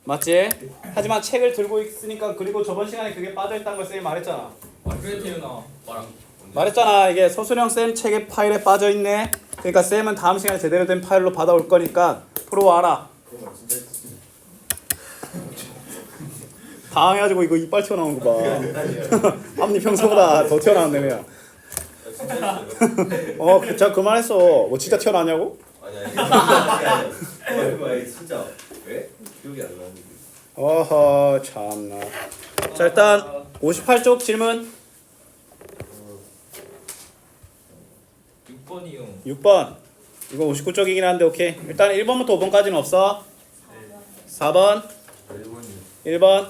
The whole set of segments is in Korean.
맞지? 하지만 책을 들고 있으니까 그리고 저번 시간에 그게 빠져있다는 걸 쌤이 말했잖아. 그래 태윤아 말했잖아. 이게 서술형 쌤 책의 파일에 빠져있네. 그러니까 쌤은 다음 시간에 제대로 된 파일로 받아올 거니까 풀어와라. 당해가지고 이거 이빨 튀어나온 거 봐. 앞니 평소보다 더 튀어나왔네 그냥. 진짜 그만했어. 뭐 진짜 튀어나왔냐고? 아니 진짜 왜? 기억이 안 나는데. 어허 참나. 자 일단 58쪽 질문 6번이요 6번. 이거 59쪽이긴 한데 오케이. 일단 1번부터 5번까지는 없어. 4번 1번.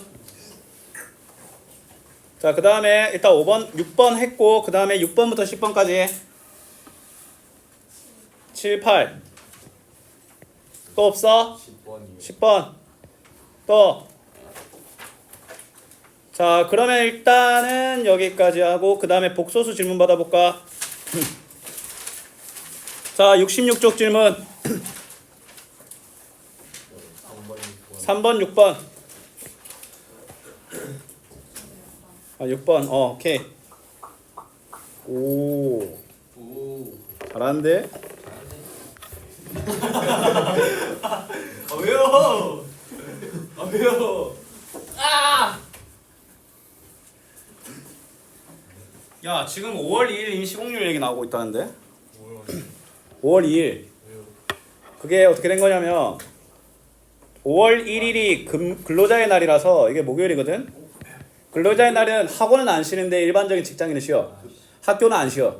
자 그 다음에 일단 5번 6번 했고 그 다음에 6번부터 10번까지 7, 8 또 없어? 10번 또. 자 그러면 일단은 여기까지 하고 그 다음에 복소수 질문 받아볼까? 자 66쪽 질문 3번 6번 6번 오케이. 오 잘하는데? 왜요? 왜요? 야 지금 5월 2일 임시공휴일 얘기 나오고 있다는데? 5월 2일 그게 어떻게 된 거냐면 5월 1일이 근로자의 날이라서 이게 목요일이거든? 근로자의 날은 학원은 안 쉬는데 일반적인 직장인은 쉬어. 학교는 안 쉬어.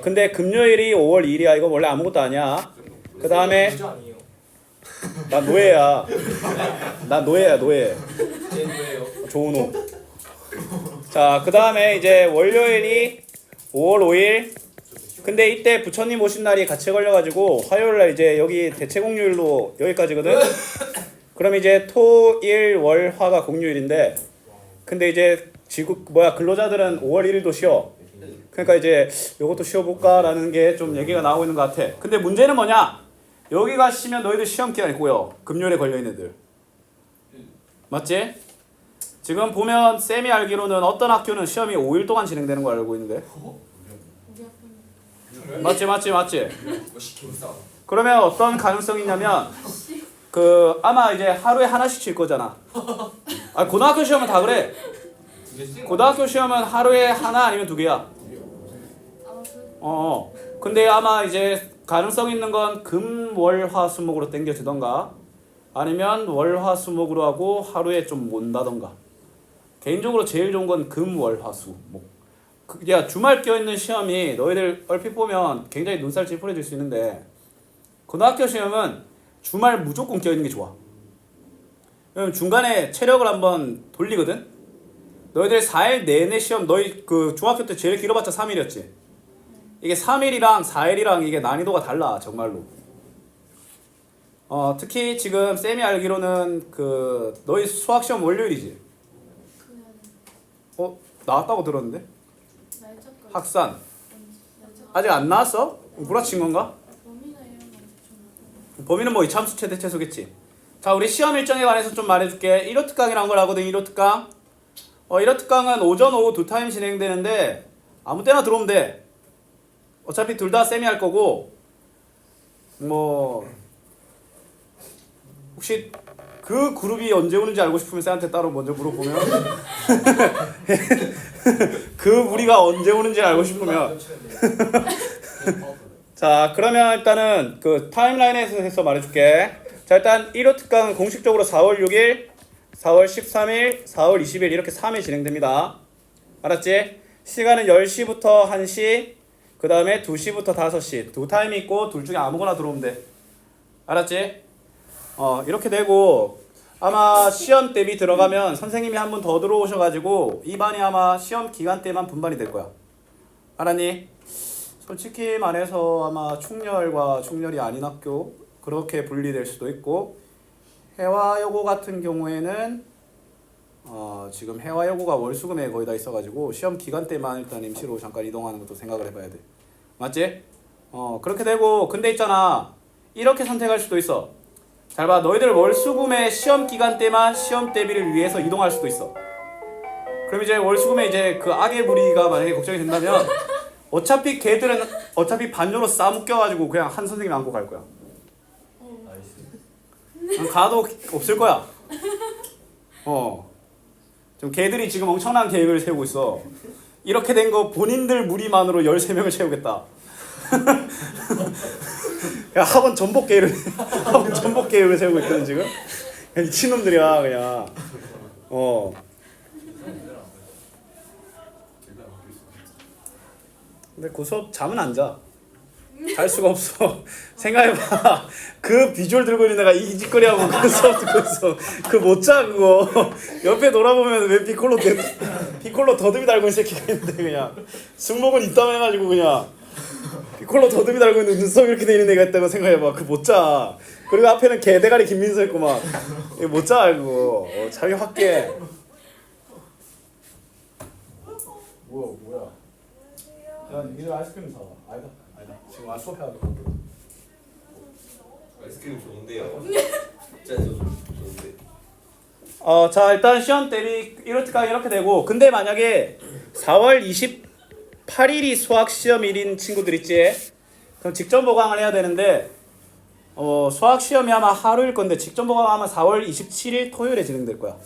근데 금요일이 5월 2일이야. 이거 원래 아무것도 아니야. 그 다음에 진짜 아니에요 나 노예야. 나 노예야 노예. 제 뭐예요? 조은호. 자, 그 다음에 이제 월요일이 5월 5일. 근데 이때 부처님 오신 날이 같이 걸려가지고 화요일날 이제 여기 대체 공휴일로 여기까지거든. 그럼 이제 토, 일, 월, 화가 공휴일인데, 근데 이제 근로자들은 5월 1일도 쉬어. 그러니까 이제 요것도 쉬어볼까라는 게 좀 얘기가 나오고 있는 것 같아. 근데 문제는 뭐냐? 여기가 쉬면 너희들 시험 기간 있고요. 금요일에 걸려있는 애들. 맞지? 지금 보면 쌤이 알기로는 어떤 학교는 시험이 5일 동안 진행되는 걸 알고 있는데. 맞지? 뭐 시키면 그러면 어떤 가능성이 있냐면 아마 이제 하루에 하나씩 칠 거잖아. 고등학교 시험은 다 그래. 고등학교 시험은 하루에 하나 아니면 두 개야. 근데 아마 이제 가능성 있는 건 금, 월, 화, 수목으로 땡겨지던가 아니면 월, 화, 수목으로 하고 하루에 좀 몬다던가. 개인적으로 제일 좋은 건 금, 월, 화, 수, 목. 야 주말 껴있는 시험이 너희들 얼핏 보면 굉장히 눈살 찌푸려질 수 있는데 고등학교 시험은 주말 무조건 껴있는 게 좋아. 왜냐면 중간에 체력을 한번 돌리거든. 너희들 4일 내내 시험 너희 중학교 때 제일 길어봤자 3일이었지. 이게 3일이랑 4일이랑 이게 난이도가 달라 정말로. 특히 지금 쌤이 알기로는 너희 수학 시험 월요일이지. 나왔다고 들었는데. 학산 아직 안 나왔어? 구라친 건가? 범위는 뭐 이참수 최대최소겠지. 자 우리 시험 일정에 관해서 좀 말해줄게. 1호 특강이란 걸 하거든. 1호 특강 1호 특강은 오전 오후 두 타임 진행되는데 아무 때나 들어오면 돼. 어차피 둘 다 쌤이 할 거고 혹시 그 그룹이 언제 오는지 알고 싶으면 쌤한테 따로 먼저 물어보면 그 무리가 언제 오는지 알고 싶으면 자 그러면 일단은 타임라인에서 해서 말해줄게. 자 일단 1호 특강은 공식적으로 4월 6일 4월 13일 4월 20일 이렇게 3일 진행됩니다. 알았지? 시간은 10시부터 1시 그 다음에 2시부터 5시 두 타임이 있고 둘 중에 아무거나 들어오면 돼. 알았지? 이렇게 되고 아마 시험 대비 들어가면 선생님이 한 분 더 들어오셔가지고 이 반이 아마 시험 기간 때만 분반이 될 거야. 알았니? 솔직히 말해서 아마 충렬과 충렬이 아닌 학교 그렇게 분리될 수도 있고 해화여고 같은 경우에는 지금 해화여고가 월수금에 거의 다 있어가지고 시험 기간 때만 일단 임시로 잠깐 이동하는 것도 생각을 해봐야 돼. 맞지? 그렇게 되고 근데 있잖아 이렇게 선택할 수도 있어. 잘 봐. 너희들 월수금의 시험 기간 때만 시험 대비를 위해서 이동할 수도 있어. 그럼 이제 월수금에 이제 그 악의 무리가 만약에 걱정이 된다면 어차피 걔들은 어차피 반조로 싸묶여가지고 그냥 한 선생님 안고 갈 거야. 나이스. 가도 없을 거야. 좀 걔들이 지금 엄청난 계획을 세우고 있어. 이렇게 된 거 본인들 무리만으로 13명을 채우겠다. 야, 학원 전복 계획을 세우고 있거든 지금. 야, 미친놈들이야 그냥. 근데 그 수업 잠은 안 자. 잘 수가 없어. 생각해봐. 그 비주얼 들고 있는 애가 이 짓거리하고 그 수업 듣고 있어. 그 못 자 그거. 옆에 돌아보면 왜 피콜로 더듬이 달고 있는 새끼가 있는데 그냥 승모근 있다고 해가지고 그냥 피콜로 더듬이 달고 있는 눈썹 이렇게 돼 있는 애가 있다고 생각해봐. 그 못 자. 그리고 앞에는 개대가리 김민서 있고 막 못 자 그거. 잠이 확 깨. 뭐야? 야, 니들 아이스크림 사와. 아니다. 지금 수업해야 돼. 아이스크림 좋은데요. 진짜 좋은데. 자 일단 시험 대비 이렇게 되고 근데 만약에 4월 28일이 수학 시험일인 친구들 있지? 그럼 직전 보강을 해야 되는데 수학 시험이 아마 하루일 건데 직전 보강 아마 4월 27일 토요일에 진행될 거야.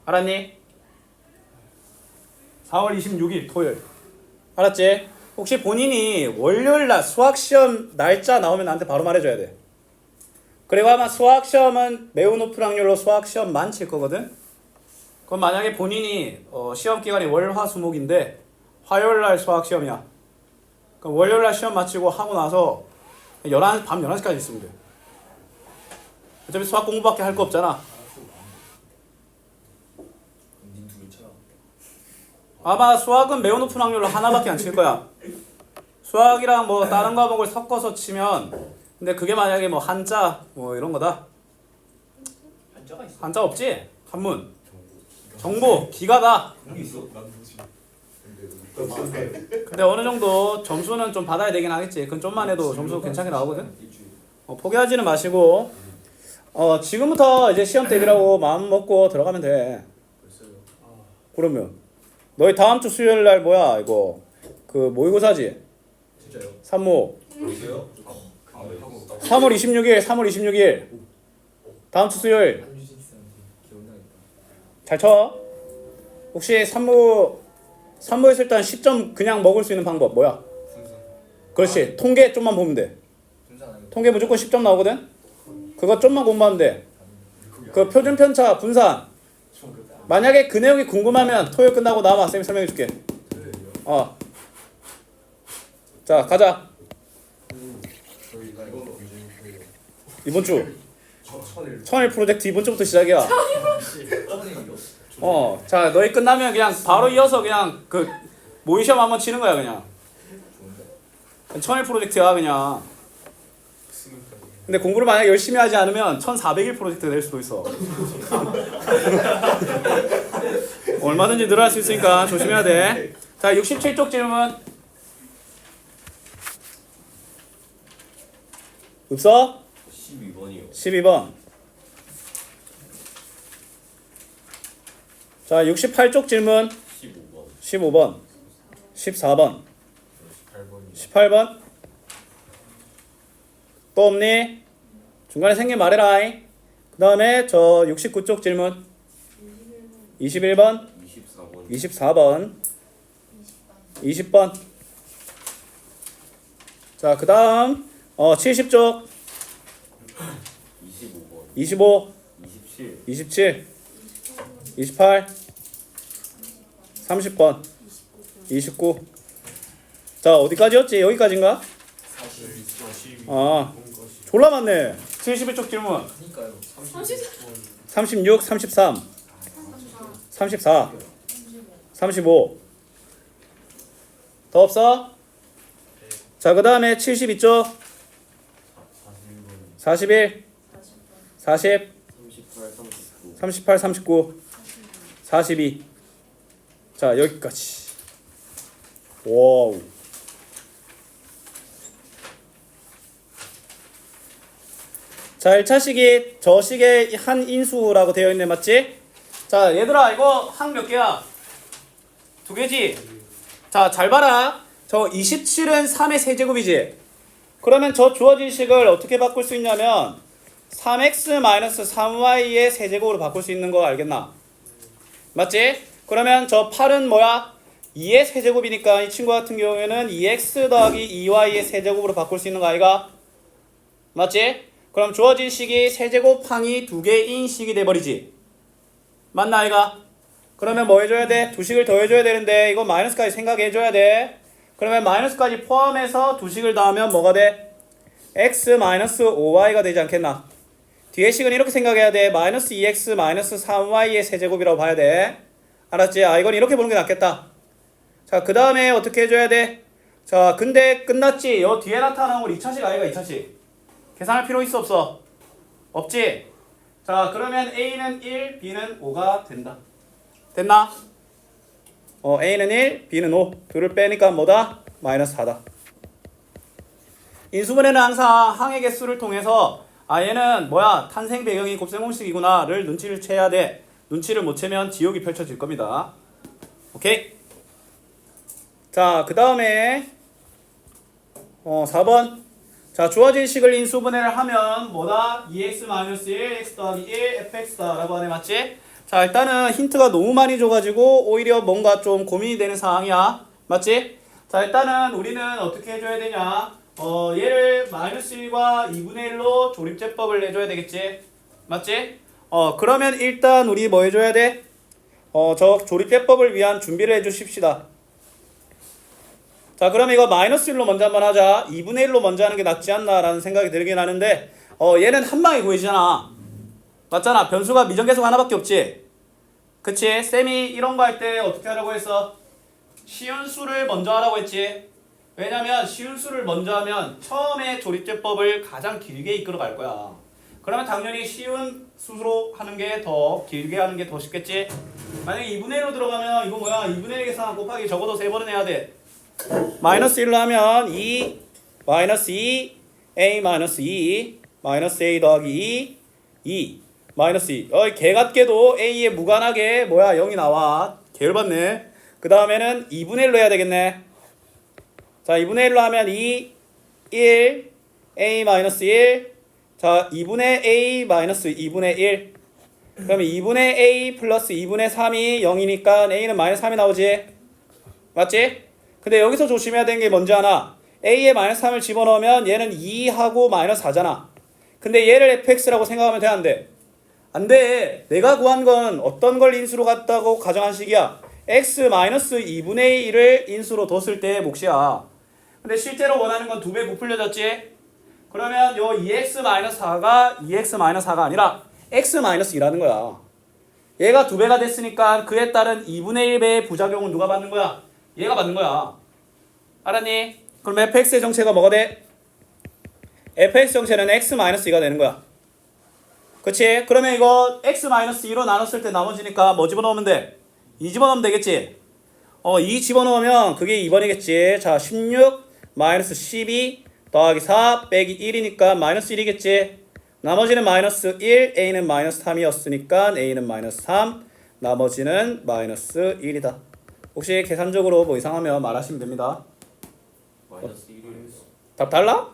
알았니? 4월 26일 토요일. 알았지? 혹시 본인이 월요일날 수학시험 날짜 나오면 나한테 바로 말해줘야 돼. 그리고 아마 수학시험은 매우 높은 확률로 수학시험만 칠 거거든. 그럼 만약에 본인이 시험기간이 월, 화, 수, 목인데 화요일날 수학시험이야. 그럼 월요일날 시험 마치고 하고 나서 밤 11시까지 있으면 돼. 어차피 수학 공부밖에 할 거 없잖아. 아마 수학은 매우 높은 확률로 하나밖에 안 칠 거야. 수학이랑 뭐 다른 과목을 섞어서 치면 근데 그게 만약에 뭐 한자 뭐 이런 거다. 한자가 있어. 한자 없지? 한문. 정보 기가다. 공기 있어. 근데 어느 정도 점수는 좀 받아야 되긴 하겠지. 그건 좀만 해도 점수 괜찮게 나오거든. 포기하지는 마시고 지금부터 이제 시험 대비라고 마음 먹고 들어가면 돼. 그러면 너희 다음 주 수요일 날 뭐야 이거 그 모의고사지? 진짜요? 산모 보세요. 3월 26일 다음 주 수요일 잘 쳐. 혹시 산모에서 일단 10점 그냥 먹을 수 있는 방법 뭐야? 그렇지. 통계 좀만 보면 돼. 통계 무조건 10점 나오거든. 그거 좀만 공부하면 돼. 그 표준 편차 분산 만약에 그 내용이 궁금하면 토요일 끝나고 나와. 쌤이 설명해 줄게. 자 가자. 이번 주 천일 프로젝트 이번 주부터 시작이야. 자 너희 끝나면 그냥 바로 이어서 그냥 그 모의 시험 한번 치는 거야 그냥. 천일 프로젝트야 그냥. 근데 공부를 만약에 열심히 하지 않으면 1400일 프로젝트가 될 수도 있어. 얼마든지 늘어날 수 있으니까 조심해야 돼. 자 67쪽 질문. 없어? 12번이요. 12번. 자 68쪽 질문. 15번. 15번. 14번. 18번. 또 없니? 중간에 생긴 말해라. 그 다음에 저 69쪽 질문. 21번. 24번. 20번. 자, 그 다음 70쪽. 25번. 25. 27. 27. 28. 30번. 29. 자, 어디까지였지? 여기까지인가? 졸라 많네. 71쪽 질문. 그니까요. 36, 33, 34, 35. 더 없어? 자, 그 다음에 72쪽. 41, 40, 38, 39, 42. 자, 여기까지. 와우. 자 1차식이 저 식의 한 인수라고 되어 있네. 맞지? 자 얘들아 이거 항 몇 개야? 2개지? 자 잘 봐라. 저 27은 3의 세제곱이지? 그러면 저 주어진 식을 어떻게 바꿀 수 있냐면 3x-3y의 세제곱으로 바꿀 수 있는 거 알겠나? 맞지? 그러면 저 8은 뭐야? 2의 세제곱이니까 이 친구 같은 경우에는 2x 더하기 2y의 세제곱으로 바꿀 수 있는 거 아이가? 맞지? 그럼 주어진 식이 세제곱항이 2개인 식이 돼버리지. 맞나 아이가? 그러면 뭐 해줘야 돼? 2식을 더 해줘야 되는데 이거 마이너스까지 생각해줘야 돼. 그러면 마이너스까지 포함해서 2식을 더하면 뭐가 돼? x-5y가 되지 않겠나? 뒤에 식은 이렇게 생각해야 돼. 마이너스 2x 마이너스 3y의 세제곱이라고 봐야 돼. 알았지? 아 이건 이렇게 보는 게 낫겠다. 자 그 다음에 어떻게 해줘야 돼? 자 근데 끝났지? 요 뒤에 나타나는 건 2차식 아이가 2차식. 계산할 필요 있어 없어? 없지? 자 그러면 A는 1, B는 5가 된다. 됐나? A는 1, B는 5. 둘을 빼니까 뭐다? 마이너스 4다. 인수분해는 항상 항의 개수를 통해서 아 얘는 뭐야 탄생 배경이 곱셈 공식이구나 를 눈치를 채야 돼. 눈치를 못 채면 지옥이 펼쳐질 겁니다. 오케이? 자 그 다음에 4번 자 주어진 식을 인수분해를 하면 뭐다? 2x-1 x 더하기 1 fx다 라고 하네. 맞지? 자 일단은 힌트가 너무 많이 줘가지고 오히려 뭔가 좀 고민이 되는 상황이야. 맞지? 자 일단은 우리는 어떻게 해줘야 되냐 얘를 마이너스 1과 2분의 1로 조립제법을 내줘야 되겠지. 맞지? 그러면 일단 우리 뭐 해줘야 돼? 저 조립제법을 위한 준비를 해주십시다. 자 그럼 이거 마이너스 1로 먼저 한번 하자. 2분의 1로 먼저 하는 게 낫지 않나 라는 생각이 들긴 하는데 얘는 한 방에 구해지잖아. 맞잖아. 변수가 미정계수가 하나밖에 없지. 그치? 쌤이 이런 거 할 때 어떻게 하라고 했어? 쉬운 수를 먼저 하라고 했지. 왜냐면 쉬운 수를 먼저 하면 처음에 조립제법을 가장 길게 이끌어 갈 거야. 그러면 당연히 쉬운 수로 하는 게 더 길게 하는 게 더 쉽겠지. 만약에 2분의 1로 들어가면 이거 뭐야? 2분의 1 계산 곱하기 적어도 3번은 해야 돼. 마이너스 1로 하면 2 마이너스 2 a 마이너스 2 마이너스 a 더하기 2 마이너스 2 개같게도 a에 무관하게 뭐야 0이 나와. 개열받네. 그 다음에는 2분의 1로 해야 되겠네. 자 2분의 1로 하면 2 1 a 마이너스 1 자 2분의 a 마이너스 2분의 1 그러면 2분의 a 플러스 2분의 3이 0이니까 a는 마이너스 3이 나오지. 맞지? 근데 여기서 조심해야 되는 게 뭔지 아나? a에 마이너스 3을 집어넣으면 얘는 2하고 마이너스 4잖아. 근데 얘를 fx라고 생각하면 돼 안 돼? 안 돼. 내가 구한 건 어떤 걸 인수로 갔다고 가정한 식이야? x 마이너스 2분의 1을 인수로 뒀을 때의 몫이야. 근데 실제로 원하는 건 2배 부풀려졌지? 그러면 요 2x-4가 2x-4가 아니라 x-2라는 거야. 얘가 2배가 됐으니까 그에 따른 2분의 1배의 부작용은 누가 받는 거야? 얘가 받는 거야. 알았니? 그럼 fx의 정체가 뭐가 돼? fx 정체는 x-2가 되는 거야. 그치? 그러면 이거 x-2로 나눴을 때 나머지니까 뭐 집어넣으면 돼? 2 집어넣으면 되겠지? 2 집어넣으면 그게 2번이겠지. 자 16 마이너스 12 더하기 4 빼기 1이니까 마이너스 1이겠지. 나머지는 마이너스 1 a는 마이너스 3이었으니까 a는 마이너스 3 나머지는 마이너스 1이다. 혹시 계산적으로 뭐 이상하면 말하시면 됩니다. 마이너스 1을 답 달라?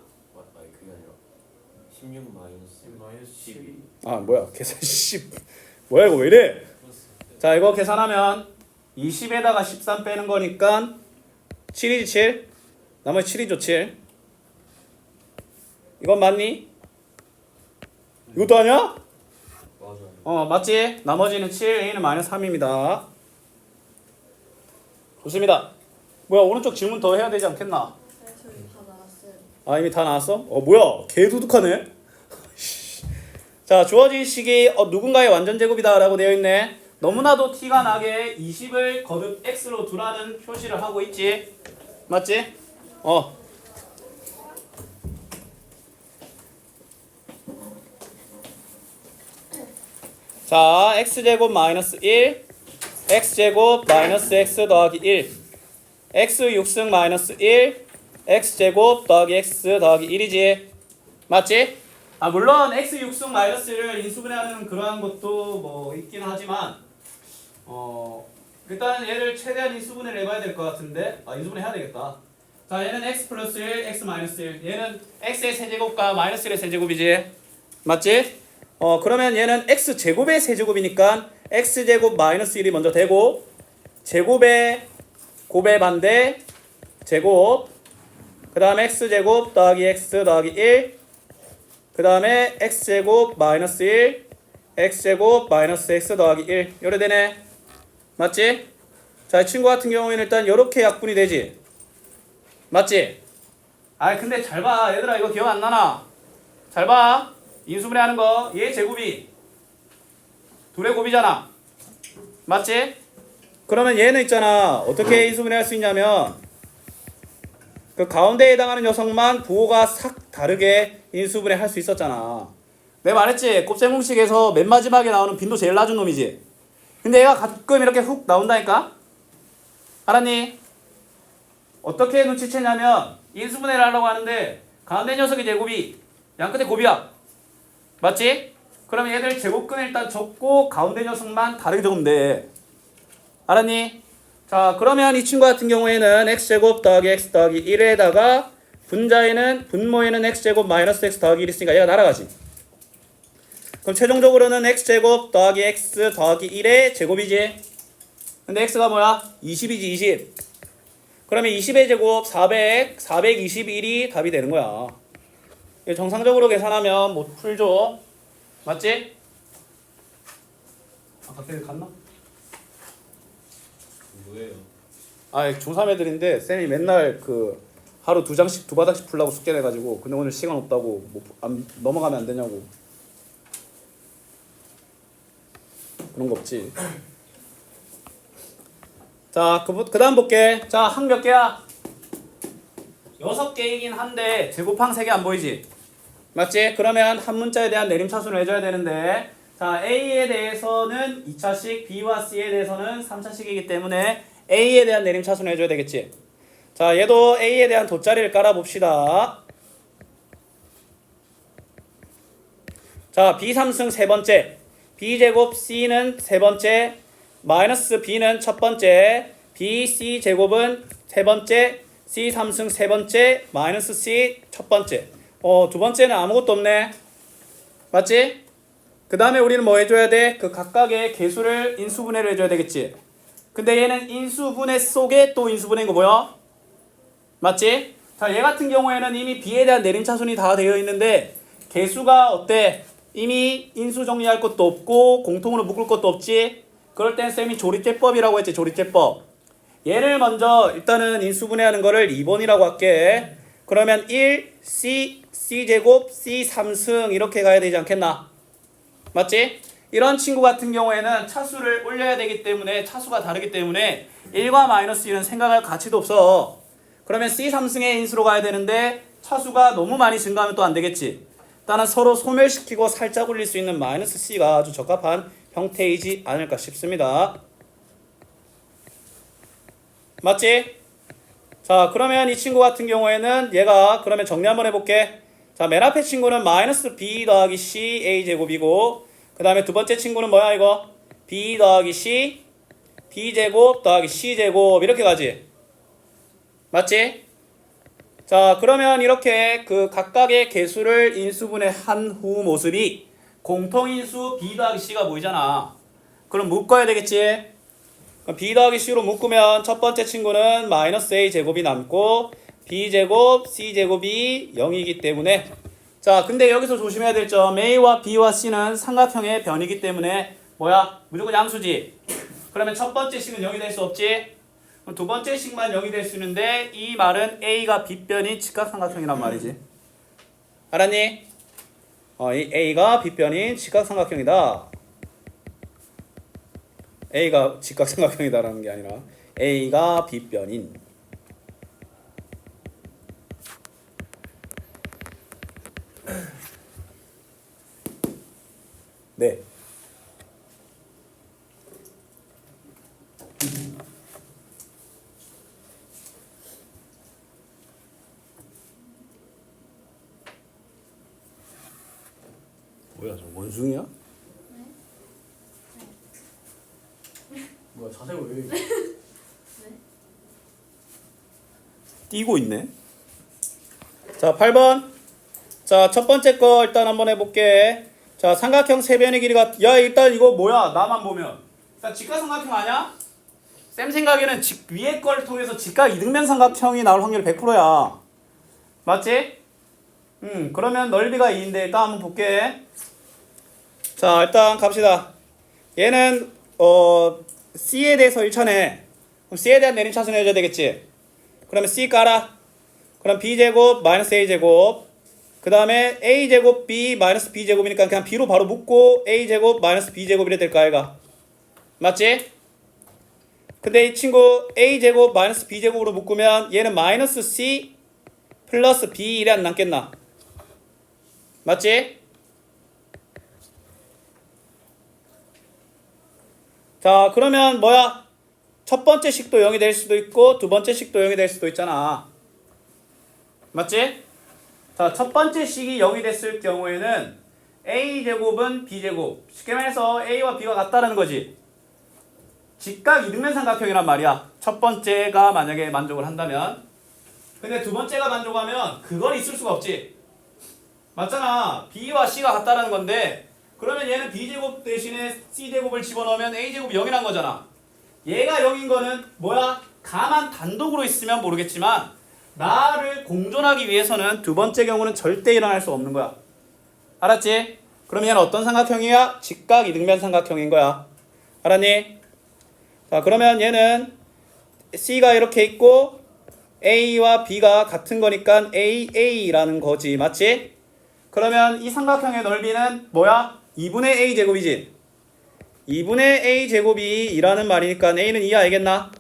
아니 그게 아니라 16 마이너스 12 아 뭐야 계산 10 뭐야 이거 왜 이래? 자 이거 계산하면 20에다가 13 빼는 거니까 7이지 7 나머지 7이죠 7 이건 맞니? 이것도 아니야? 맞아요. 맞지? 나머지는 7 a는 마이너스 3입니다. 좋습니다. 뭐야 오른쪽 질문 더 해야 되지 않겠나? 네, 저희 다 나왔어요. 아 이미 다 나왔어? 뭐야 개 두둑하네. 자 주어진 식이 누군가의 완전 제곱이다 라고 되어 있네. 너무나도 티가 나게 20을 거듭 x로 두라는 표시를 하고 있지. 맞지? 자 x제곱 마이너스 1 x제곱 마이너스 x 더하기 1 x 6승 마이너스 1 x제곱 더하기 x 더하기 1이지. 맞지? 물론 x 6승 마이너스를 인수분해하는 그러한 것도 뭐 있긴 하지만 일단 얘를 최대한 인수분해를 해봐야 될 것 같은데 인수분해 해야 되겠다. 자, 얘는 x 플러스 1, x 마이너스 1. 얘는 x의 세제곱과 마이너스 1의 세제곱이지. 맞지? 그러면 얘는 x 제곱의 세제곱이니까 x 제곱 마이너스 1이 먼저 되고 제곱의 곱의 반대 제곱 그 다음에 x 제곱 더하기 x 더하기 1 그 다음에 x 제곱 마이너스 1 x 제곱 마이너스 x 더하기 1 요래 되네. 맞지? 자, 이 친구 같은 경우에는 일단 요렇게 약분이 되지. 맞지? 근데 잘 봐. 얘들아 이거 기억 안 나나? 잘 봐. 인수분해 하는 거. 얘 제곱이 둘의 곱이잖아. 맞지? 그러면 얘는 있잖아. 어떻게 인수분해 할 수 있냐면 그 가운데에 해당하는 녀석만 부호가 싹 다르게 인수분해 할 수 있었잖아. 내가 말했지? 곱셈 공식에서 맨 마지막에 나오는 빈도 제일 낮은 놈이지. 근데 얘가 가끔 이렇게 훅 나온다니까? 알았니? 어떻게 눈치채냐면 인수분해를 하려고 하는데 가운데 녀석의 제곱이 양끝의 곱이야. 맞지? 그럼 얘들 제곱근을 일단 적고 가운데 녀석만 다르게 적으면 돼. 알았니? 자, 그러면 이 친구 같은 경우에는 x제곱 더하기 x 더하기 1에다가 분모에는 x제곱 마이너스 x 더하기 1 있으니까 얘가 날아가지. 그럼 최종적으로는 x제곱 더하기 x 더하기 1의 제곱이지. 근데 x가 뭐야? 20이지 20. 그러면 20의 제곱 421이 답이 되는 거야. 정상적으로 계산하면 못 풀죠. 맞지? 갑자기 갔나? 뭐예요? 중3 애들인데 쌤이 맨날 그 하루 2장씩 2바닥씩 풀라고 숙제 내가지고 근데 오늘 시간 없다고 넘어가면 안 되냐고. 그런 거 없지. 자, 그 다음 볼게. 자, 항 몇 개야? 6개이긴 한데 제곱항 3개 안 보이지? 맞지? 그러면 한 문자에 대한 내림차순을 해줘야 되는데 자, A에 대해서는 2차식, B와 C에 대해서는 3차식이기 때문에 A에 대한 내림차순을 해줘야 되겠지? 자, 얘도 A에 대한 돗자리를 깔아봅시다. 자, B 3승 세 번째, B제곱 C는 세 번째, 마이너스 B는 첫 번째, B, C 제곱은 세 번째, C 3승 세 번째, 마이너스 C 첫 번째. 두 번째는 아무것도 없네. 맞지? 그 다음에 우리는 뭐 해줘야 돼? 그 각각의 개수를 인수분해를 해줘야 되겠지? 근데 얘는 인수분해 속에 또 인수분해인 거 뭐야? 맞지? 자, 얘 같은 경우에는 이미 B에 대한 내림차순이 다 되어 있는데 개수가 어때? 이미 인수 정리할 것도 없고 공통으로 묶을 것도 없지? 그럴 땐 쌤이 조립제법이라고 했지. 조립제법. 얘를 먼저 일단은 인수분해하는 거를 2번이라고 할게. 그러면 1, C, C제곱, C 3승 이렇게 가야 되지 않겠나? 맞지? 이런 친구 같은 경우에는 차수를 올려야 되기 때문에 차수가 다르기 때문에 1과 마이너스 1은 생각할 가치도 없어. 그러면 C 3승의 인수로 가야 되는데 차수가 너무 많이 증가하면 또 안 되겠지. 일단은 서로 소멸시키고 살짝 올릴 수 있는 마이너스 C가 아주 적합한 형태이지 않을까 싶습니다. 맞지? 자, 그러면 이 친구 같은 경우에는 얘가 그러면 정리 한번 해볼게. 자, 맨 앞에 친구는 마이너스 B 더하기 C A 제곱이고 그 다음에 두 번째 친구는 뭐야 이거? B 더하기 C B 제곱 더하기 C 제곱 이렇게 가지. 맞지? 자, 그러면 이렇게 그 각각의 개수를 인수분해한 후 모습이 공통인수 B 더하기 C가 보이잖아. 그럼 묶어야 되겠지? 그럼 B 더하기 C로 묶으면 첫 번째 친구는 마이너스 A 제곱이 남고 B 제곱 C 제곱이 0이기 때문에 자, 근데 여기서 조심해야 될 점 A와 B와 C는 삼각형의 변이기 때문에 뭐야? 무조건 양수지. 그러면 첫 번째 식은 0이 될 수 없지? 그럼 두 번째 식만 0이 될 수 있는데 이 말은 A가 빗변인 직각삼각형이란 말이지. 알았니? 이 A가 빗변인 직각삼각형이다. A가 직각삼각형이다라는 게 아니라 A가 빗변인. 네. 우승이야? 뭐야 자세가 왜 이래? 띄고 있네. 자, 8번. 자, 첫 번째 거 일단 한번 해볼게. 자, 삼각형 세 변의 길이가 야 일단 이거 뭐야? 나만 보면 일단 직각삼각형 아니야? 쌤 생각에는 위에 걸 통해서 직각 이등변 삼각형이 나올 확률이 100%야. 맞지? 그러면 넓이가 2인데 일단 한번 볼게. 자, 일단 갑시다. 얘는 C에 대해서 1차네. 그럼 C에 대한 내림차순 해줘야 되겠지. 그러면 C 깔아. 그럼 B제곱 마이너스 A제곱. 그 다음에 A제곱 B 마이너스 B제곱이니까 그냥 B로 바로 묶고 A제곱 마이너스 B제곱 이래 될까 아이가. 맞지? 근데 이 친구 A제곱 마이너스 B제곱으로 묶으면 얘는 마이너스 C 플러스 B 이래 안 남겠나? 맞지? 자, 그러면 뭐야? 첫 번째 식도 0이 될 수도 있고 두 번째 식도 0이 될 수도 있잖아. 맞지? 자, 첫 번째 식이 0이 됐을 경우에는 A제곱은 B제곱. 쉽게 말해서 A와 B가 같다는 거지. 직각 이등변 삼각형이란 말이야. 첫 번째가 만약에 만족을 한다면. 근데 두 번째가 만족하면 그건 있을 수가 없지. 맞잖아. B와 C가 같다는 건데 그러면 얘는 B제곱 대신에 C제곱을 집어넣으면 A제곱이 0이란 거잖아. 얘가 0인 거는 뭐야? 가만 단독으로 있으면 모르겠지만 나를 공존하기 위해서는 두 번째 경우는 절대 일어날 수 없는 거야. 알았지? 그러면 얘는 어떤 삼각형이야? 직각 이등변 삼각형인 거야. 알았니? 자, 그러면 얘는 C가 이렇게 있고 A와 B가 같은 거니까 AA라는 거지. 맞지? 그러면 이 삼각형의 넓이는 뭐야? 2분의 A제곱이지. 2분의 A제곱이 2라는 말이니까 A는 2 알겠나?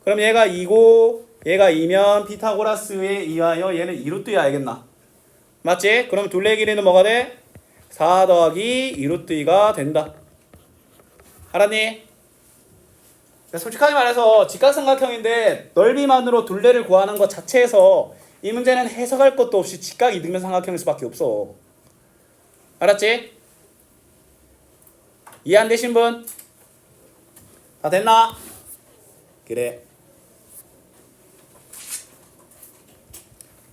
그럼 얘가 2고 얘가 2면 피타고라스에 의하여 얘는 2루트 알겠나? 맞지? 그럼 둘레의 길이는 뭐가 돼? 4 더하기 2루트 2가 된다. 알았니? 솔직하게 말해서 직각삼각형인데 넓이만으로 둘레를 구하는 것 자체에서 이 문제는 해석할 것도 없이 직각 이등변 삼각형일 수밖에 없어. 알았지? 이해 안 되신 분? 다 됐나? 그래.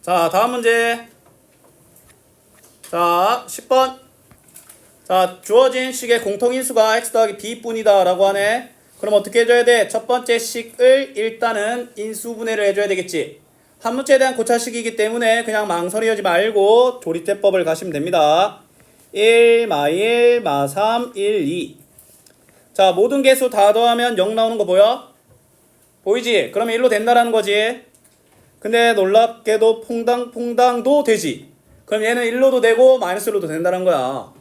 자, 다음 문제. 자, 10번. 자, 주어진 식의 공통인수가 x 더하기 b뿐이다 라고 하네. 그럼 어떻게 해줘야 돼? 첫 번째 식을 일단은 인수분해를 해줘야 되겠지. 한 문제에 대한 고차식이기 때문에 그냥 망설이지 말고 조리대법을 가시면 됩니다. 1, 마 1, 마 3, 1, 2. 자, 모든 개수 다 더하면 0 나오는 거 보여? 보이지? 그러면 1로 된다라는 거지. 근데 놀랍게도 퐁당퐁당도 되지. 그럼 얘는 1로도 되고 마이너스 1로도 된다는 거야.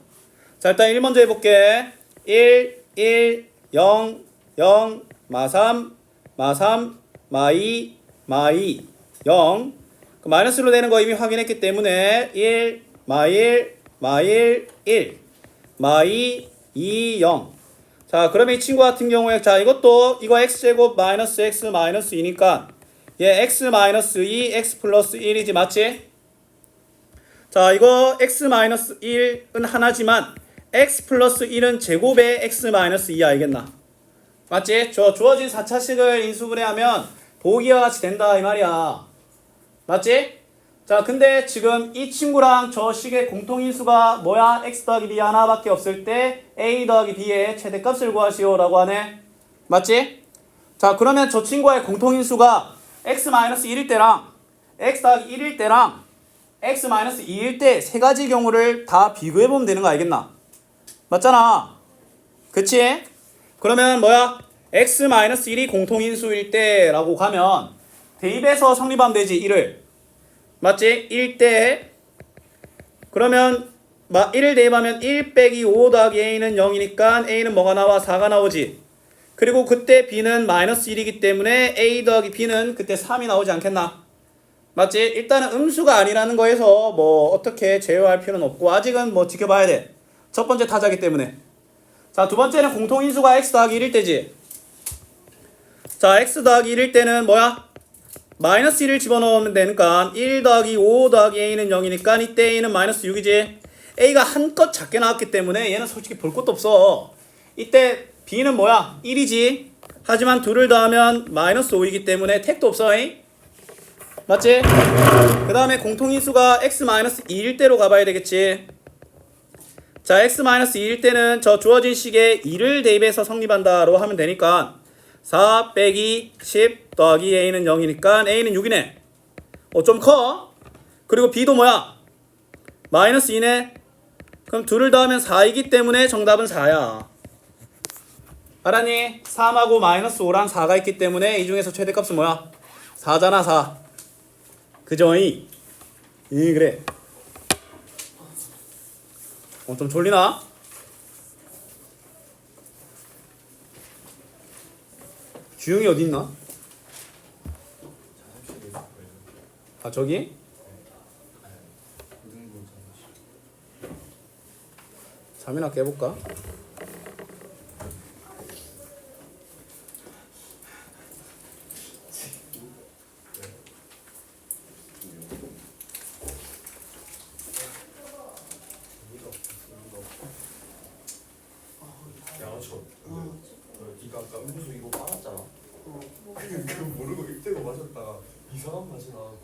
자, 일단 1 먼저 해볼게. 1, 1, 0, 0, 마 3, 마 3, 마 2, 마 2, 0. 그 마이너스로 되는 거 이미 확인했기 때문에 1, 마 1, 마 1, 1, 마 2, 2, 0. 자, 그러면 이 친구 같은 경우에 자, 이거 x제곱 마이너스 x 마이너스 2니까 얘 x 마이너스 2, x 플러스 1이지. 맞지? 자, 이거 x 마이너스 1은 하나지만 x 플러스 1은 제곱의 x 마이너스 2 알겠나? 맞지? 저 주어진 4차식을 인수분해하면 보기와 같이 된다 이 말이야. 맞지? 자, 근데 지금 이 친구랑 저 식의 공통인수가 뭐야? x 더하기 b 하나밖에 없을 때 a 더하기 b의 최대값을 구하시오 라고 하네. 맞지? 자, 그러면 저 친구의 공통인수가 x 마이너스 1일 때랑 x 더하기 1일 때랑 x 마이너스 2일 때 세 가지 경우를 다 비교해보면 되는 거 알겠나? 맞잖아. 그치? 그러면 뭐야? x 마이너스 1이 공통인수일 때라고 가면 대입해서 성립하면 되지. 1을. 맞지? 1대 그러면 1을 대입하면 1 빼기 5 더하기 a는 0이니까 a는 뭐가 나와? 4가 나오지. 그리고 그때 b는 마이너스 1이기 때문에 a 더하기 b는 그때 3이 나오지 않겠나? 맞지? 일단은 음수가 아니라는 거에서 뭐 어떻게 제어할 필요는 없고 아직은 뭐 지켜봐야 돼. 첫 번째 타자기 때문에. 자, 두 번째는 공통인수가 x 더하기 1일 때지. 자, x 더하기 1일 때는 뭐야? 마이너스 1을 집어넣으면 되니까 1 더하기 5 더하기 a는 0이니까 이때 a는 마이너스 6이지. A가 한껏 작게 나왔기 때문에 얘는 솔직히 볼 것도 없어. 이때 B는 뭐야? 1이지. 하지만 2를 더하면 마이너스 5이기 때문에 택도 없어. 잉? 맞지? 그 다음에 공통인수가 x-2일 때로 가봐야 되겠지. 자, x-2일 때는 저 주어진 식에 2를 대입해서 성립한다로 하면 되니까 4 빼기 10 더하기 a는 0이니까 a는 6이네. 좀 커. 그리고 b도 뭐야? 마이너스 2네. 그럼 2를 더하면 4이기 때문에 정답은 4야. 알았니? 3하고 마이너스 5랑 4가 있기 때문에 이 중에서 최대값은 뭐야? 4잖아 4. 그죠? 이 그래. 좀 졸리나? 주영이 어디 있나? 아 저기? 잠이나 깨볼까? 네가 아까 음료수 이거 빨았잖아. 그 모르고 입대고 마셨다가 이상한 맛이 나고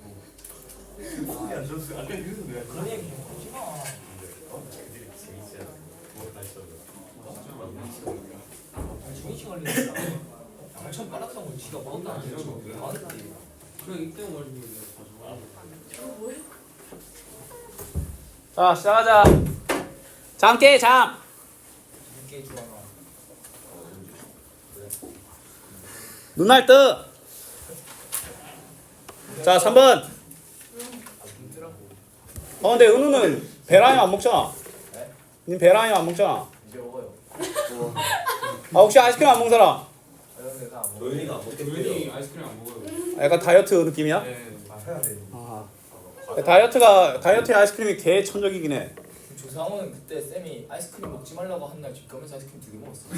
속이 안 좋았어. 아까 그래서 내가 그런 얘기 좀 하지 마. 애들이 재밌지 않아. 뭐 다시 정신 걸리니까. 엄청 빨았던 거 지가 먹었다 안 해줘. 그래 이때 걸리는 자 시작하자. 잠 깨 잠. 게 좋아. 눈알 뜨. 자 3번. 근데 은우는 베라임 안 먹잖아. 네? 니 베라임 안 먹잖아. 이제 먹어요. 혹시 아이스크림 안 먹는 사람? 내가 안 먹어. 도현이가 안 도현이 먹겠대요. 아이스크림 안 먹어요. 약간 다이어트 느낌이야? 네. 해야 돼. 다이어트의 아이스크림이 개 천적이긴 해. 조상호는 그때 쌤이 아이스크림 먹지 말라고 한 날 집가면서 아이스크림 되게 먹었어.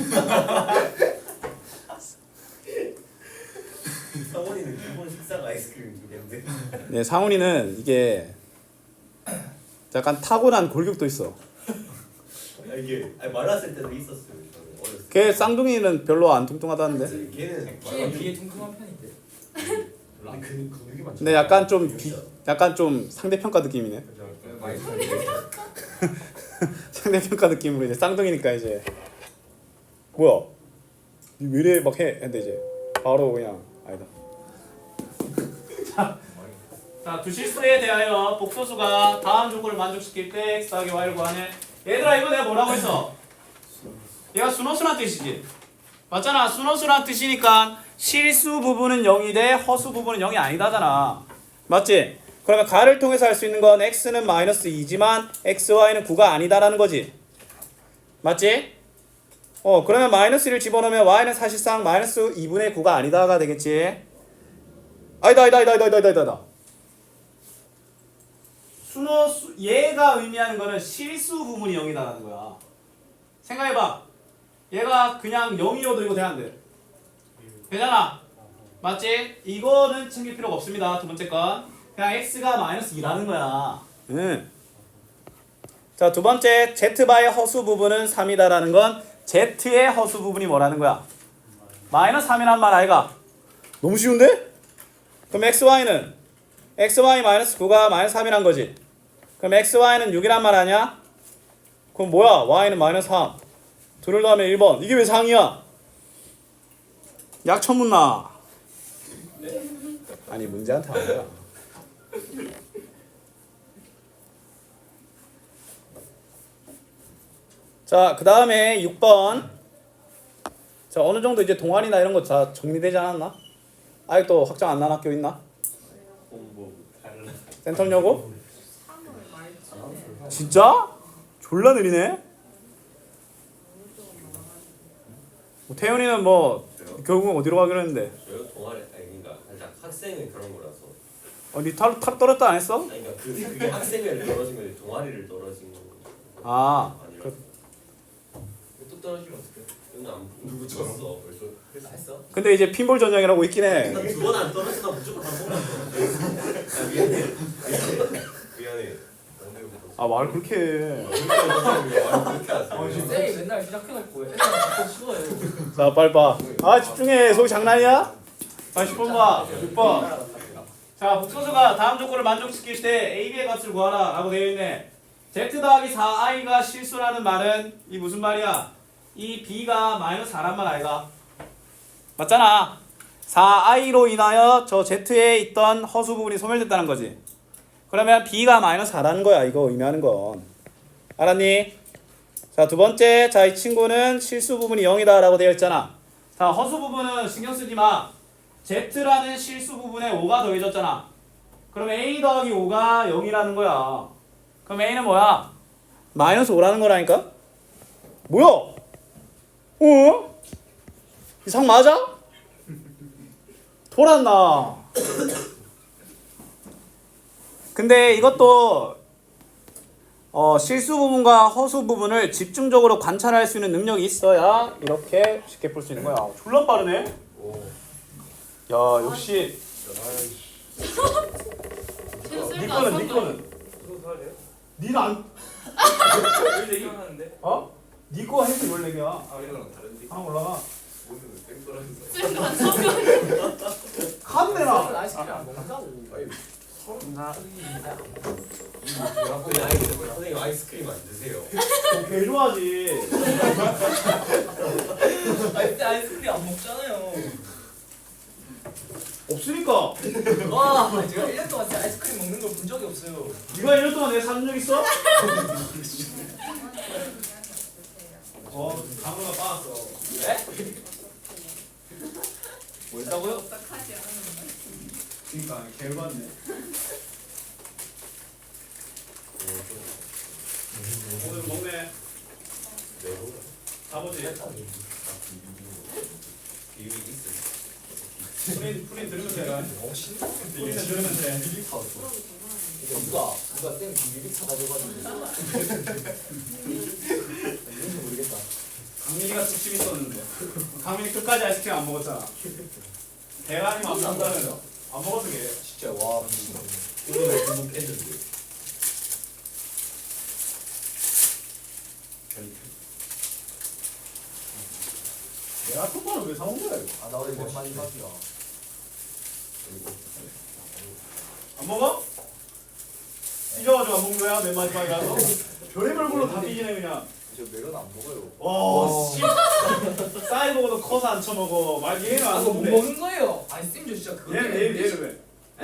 상원이는 기본 식사가 아이스크림 두 개인데. 네, 상훈이는 이게 약간 타고난 골격도 있어. 이게 말랐을 때도 있었어요. 저는 어렸을 걔 쌍둥이는 별로 안 뚱뚱하다는데. 때. 걔는 키에 비해 뚱뚱한 편인데. 근데 근육이 많죠. 근데 약간 좀 상대평가 느낌이네. 상대평가 느낌으로 이제 쌍둥이니까 이제 뭐야? 니 왜 이래 막 해? 근데 이제 바로 그냥 아니다. 자, 두 실수에 대하여 복소수가 다음 조건을 만족시킬 때 x 더하기 y를 구하는. 얘들아 이거 내가 뭐라고 했어? 얘가 순호수란 뜻이지. 맞잖아. 순호수란 뜻이니까 실수 부분은 0이 돼 허수 부분은 0이 아니다잖아. 맞지? 그러면 가를 통해서 할 수 있는 건 x는 마이너스 2지만 x, y는 9가 아니다라는 거지. 맞지? 그러면 마이너스 1을 집어넣으면 y는 사실상 마이너스 2분의 9가 아니다가 되겠지. 아니다. 순호수 얘가 의미하는 거는 실수 부분이 0이다라는 거야. 생각해봐. 얘가 그냥 0이어도 이거 돼야 안 돼. 되잖아. 맞지? 이거는 챙길 필요가 없습니다. 두 번째 건 그냥 x가 마이너스 2라는 거야. 자, 두 번째 z바의 허수 부분은 3이다라는 건 z의 허수 부분이 뭐라는 거야? 마이너스 3이란 말 아이가? 너무 쉬운데? 그럼 xy는 xy 마이너스 9가 마이너스 3이란 거지. 그럼 xy는 6이란 말 아니야? 그럼 뭐야? y는 마이너스 3. 둘을 더하면 1번. 이게 왜 상이야? 약천문나. 아니 문제한테 아니야. 자, 그 다음에 6번. 자, 어느 정도 이제 동아리나 이런 거 다 정리되지 않았나? 아직도 확정 안 난 학교 있나? 공부 달라. 센텀여고? 진짜? 졸라 느리네? 태훈이는 뭐 결국은 어디로 가기로 했는데? 저요 동아리 그러니까 살짝 학생은 그런 거라서. 니 탈 떨었다 안 했어? 아니 그러니까 그게 학생을 떨어진 거지 동아리를 떨어진 거. 아, 아니라. 또 떨어지면 어떡해? 누구처럼 벌써 했어? 근데 이제 핀볼 전형이라고 있긴 해. 두번 안 떨어지나 무조건 한 번만. 미안해. 아 말 그렇게 해. 그렇게 하세요. 쌤이 맨날 시작해놓고 애들 자꾸 쉬워요. 자 빨리 봐. 아 집중해. 속이 장난이야? 아 10번 봐. 6번. 자 복소수가 다음 조건을 만족시킬 때 a, b의 값을 구하라 라고 되어 있네. z 더하기 4i가 실수라는 말은 이 무슨 말이야? 이 b가 마이너스 4란 말 아이가? 맞잖아. 4i로 인하여 저 z에 있던 허수 부분이 소멸됐다는 거지. 그러면 b가 마이너스 4라는 거야. 이거 의미하는 건. 알았니? 자, 두 번째. 자, 이 친구는 실수 부분이 0이다 라고 되어 있잖아. 자, 허수 부분은 신경 쓰지 마. z라는 실수 부분에 5가 더해졌잖아. 그럼 a 더하기 5가 0이라는 거야. 그럼 a는 뭐야? 마이너스 5라는 거라니까? 뭐야? 어? 이상 맞아? 돌았나? 근데 이것도 실수 부분과 허수 부분을 집중적으로 관찰할 수 있는 능력이 있어야 이렇게 쉽게 풀 수 있는 거야. 졸라 빠르네. 오. 야 역시 니 니 거는 니는 안 원래 이거 하는데? 어? 니 거 해도 14개야. 아 이거랑 다른데? 하나 올라가. 오늘 땡 떨어졌어. 쌤도 안 써면 칸내나. 쌤은 아이스크림 안 먹는다고. 나 선생님 아이스크림 안 드세요. 개 좋아하지. 쌤 아이스크림 안 먹잖아요. 없으니까. 와 제가 1년 동안 진짜 아이스크림 먹는 걸 본 적이 없어요. 네가 1년 동안 내가 사준 적 있어? 강호가 빠졌어. 네? 뭐였다고요? 딱하지 않은 그러니까 개받네. 오늘 먹네. 아버지. 프린 들으면 돼. 프린 들으면 돼. 누가 쌤 비비빅 사가져가지고 이런지 모르겠다. 강민이가 특심 있었는데. 강민이 끝까지 아이스크림 안 먹었잖아. 대란이만 안 먹는다면서. 안 먹어도 돼. 진짜 와 오늘 행복했는데. 내가 톡바를 왜 사온 거야 이거? 아나 오늘 몇 마지막이야. 안 먹어? 삐져가지고 안 먹는 거야? 맨 마지막이라서? 별의별 걸로 다 삐지네 그냥. 저 메론 안 먹어요. 와 씨. 쌀 먹어도 커서 안 쳐먹어. 말 얘는 아 안 그거 못 먹는데. 먹는 거예요. 아니 쌤 저 진짜 그거 얘는 때문에 왜?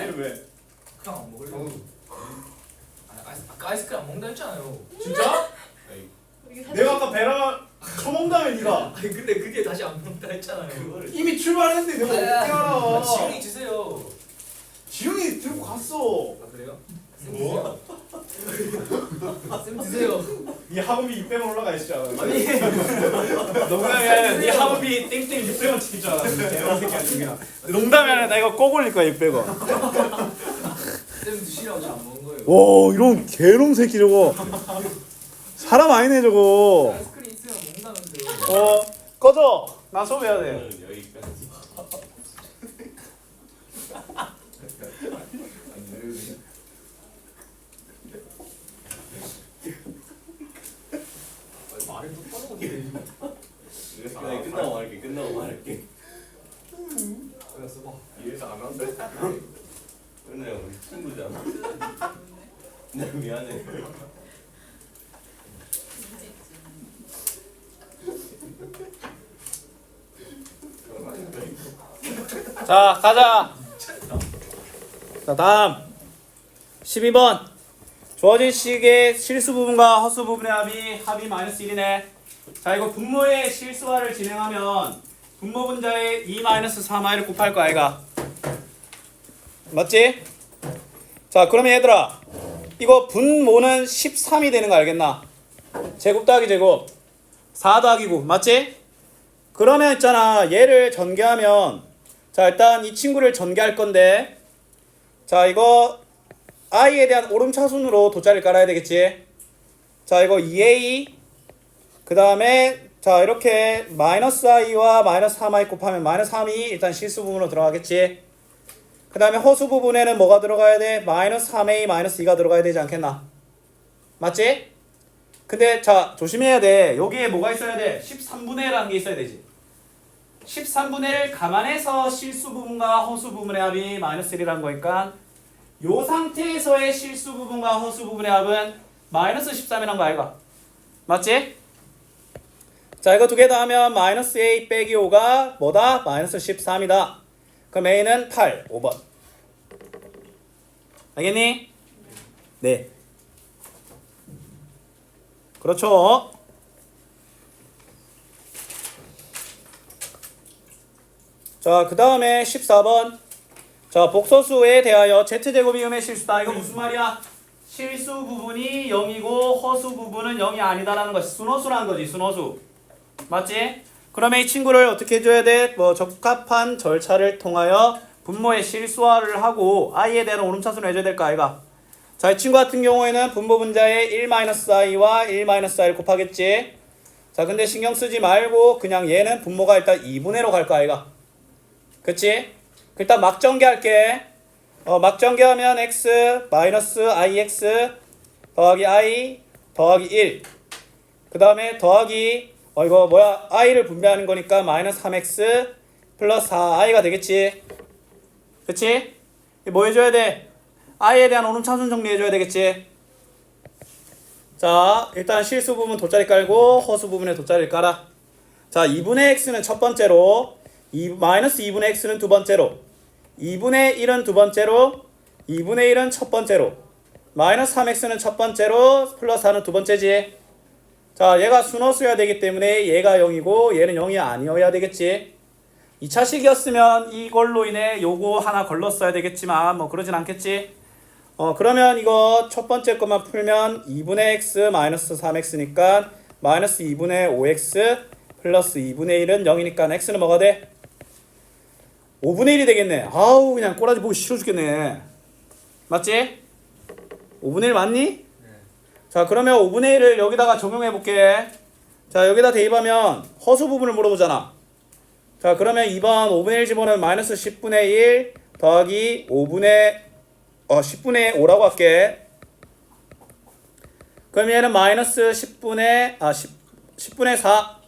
얘는 왜? 그냥 안 먹을래. 아까 아이스크림 안 먹는다 했잖아요. 진짜? 이게 내가 아까 베라 쳐먹다며 니가. 아니 근데 그 뒤에 다시 안 먹는다 했잖아요. 그거를 이미 출발했는데 내가 어떻게 알아? 지훈이 주세요. 지훈이 들고 갔어. 아 그래요? 뭐? 쌤 드세요. 네 학원비 600원 올라가 있잖아. 아니 농담이 아니라 네 학원비 땡땡 600원 찍힐 줄 알았는데 대박 새끼 아니야. 농담이 아니라 나 이거 꼭 올릴 거야 600원. 쌤 드시라고 잘 안 먹은 거예요. 와 이런 개놈 새끼 저거. 사람 아니네 저거. 아이스크림 있으면 먹는다면서요. 꺼져. 나 수업해야 돼. 여기까지. 말을 똑바로 못해. 그냥 끝나고 말할게. 끝나고 말할게. 그냥 써봐. 이래서 안 한다. 은혜야 우리 친구잖아. 나 미안해. 자 가자. 자 다음 12번. 주어진 식의 실수 부분과 허수 부분의 합이 마이너스 1이네. 자 이거 분모의 실수화를 진행하면 분모 분자에 2 마이너스 3i를 곱할 거 아이가. 맞지? 자 그러면 얘들아 이거 분모는 13이 되는 거 알겠나? 제곱 더하기 제곱 4 더하기 9 맞지? 그러면 있잖아 얘를 전개하면 자 일단 이 친구를 전개할 건데 자 이거 i에 대한 오름차순으로 돗자리를 깔아야 되겠지. 자 이거 2a 그 다음에 자 이렇게 마이너스 i와 마이너스 3i 곱하면 마이너스 3이 일단 실수 부분으로 들어가겠지. 그 다음에 허수 부분에는 뭐가 들어가야 돼? 마이너스 3a 마이너스 2가 들어가야 되지 않겠나? 맞지? 근데 자 조심해야 돼. 여기에 뭐가 있어야 돼? 13분의 1라는 게 있어야 되지. 13분의 1 감안해서 실수 부분과 허수 부분의 합이 마이너스 1이라는 거니까 요 상태에서의 실수 부분과 허수 부분의 합은 마이너스 13이란 거 아이가? 맞지? 자 이거 두 개 다 하면 마이너스 a 빼기 5가 뭐다? 마이너스 13이다. 그럼 a는 8, 5번. 알겠니? 네. 그렇죠. 자, 그 다음에 14번. 자, 복소수에 대하여 z제곱 이음의 실수다. 이거 무슨 말이야? 실수 부분이 0이고 허수 부분은 0이 아니다라는 것이 순허수라는 거지, 순허수. 맞지? 그러면 이 친구를 어떻게 해줘야 돼? 뭐 적합한 절차를 통하여 분모의 실수화를 하고 i에 대한 오름차순을 해줘야 될까 아이가? 자, 이 친구 같은 경우에는 분모 분자에 1-i와 1-i를 곱하겠지. 자, 근데 신경 쓰지 말고 그냥 얘는 분모가 일단 2분의로 갈 거 아이가? 그치? 일단 막전개할게. 막전개하면 x 마이너스 ix 더하기 i 더하기 1. 그 다음에 더하기 이거 뭐야? i를 분배하는 거니까 마이너스 3x 플러스 4i가 되겠지. 그치? 뭐 해줘야 돼? i에 대한 오름차순 정리해줘야 되겠지. 자, 일단 실수 부분 돗자리 깔고 허수 부분에 돗자리를 깔아. 자, 2분의 x는 첫 번째로, 마이너스 2분의 x는 두 번째로, 2분의 1은 두 번째로, 2분의 1은 첫 번째로, 마이너스 3x는 첫 번째로, 플러스 4는 두 번째지. 자, 얘가 순허수여야 되기 때문에 얘가 0이고 얘는 0이 아니어야 되겠지. 2차식이었으면 이걸로 인해 요거 하나 걸렀어야 되겠지만 뭐 그러진 않겠지. 그러면 이거 첫 번째 것만 풀면 2분의 x 마이너스 3x니까 마이너스 2분의 5x 플러스 2분의 1은 0이니까 x는 뭐가 돼? 5분의 1이 되겠네. 아우 그냥 꼬라지 보기 싫어 죽겠네. 맞지? 5분의 1 맞니? 네. 자 그러면 5분의 1을 여기다가 적용해 볼게. 자 여기다 대입하면 허수 부분을 물어보잖아. 자 그러면 2번 5분의 1 집어넣으면 마이너스 10분의 1 더하기 10분의 5라고 할게. 그럼 얘는 마이너스 10분의 4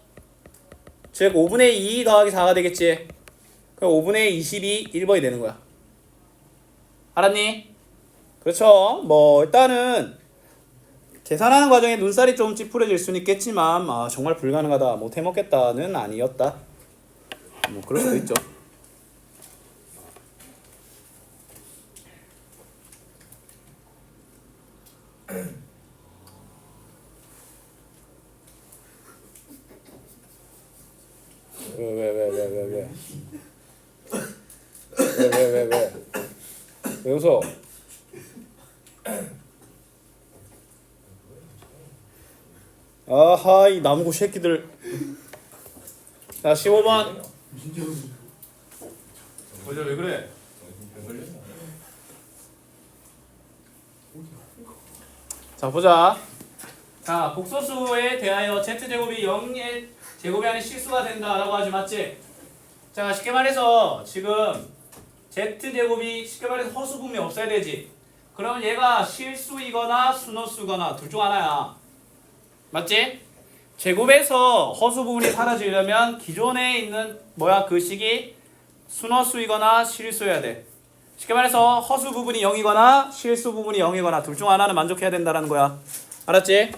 즉 5분의 2 더하기 4가 되겠지. 그럼 5분의 22 1번이 되는 거야. 알았니? 그렇죠. 뭐 일단은 계산하는 과정에 눈살이 좀 찌푸려질 수는 있겠지만 정말 불가능하다 못 해먹겠다는 아니었다. 뭐 그럴 수도 있죠. 왜 웃어? 아하 이 나무고 새끼들. 자 15번 보자. 왜 그래? 자 보자. 자 복소수에 대하여 z제곱이 0의 제곱이 아닌 실수가 된다라고 하지 맞지? 자 쉽게 말해서 지금 z제곱이 쉽게 말해서 허수 부분이 없어야 되지. 그러면 얘가 실수이거나 순허수거나 둘 중 하나야. 맞지? 제곱에서 허수 부분이 사라지려면 기존에 있는 그 식이 순허수이거나 실수여야 돼. 쉽게 말해서 허수 부분이 0이거나 실수 부분이 0이거나 둘 중 하나는 만족해야 된다는 거야. 알았지?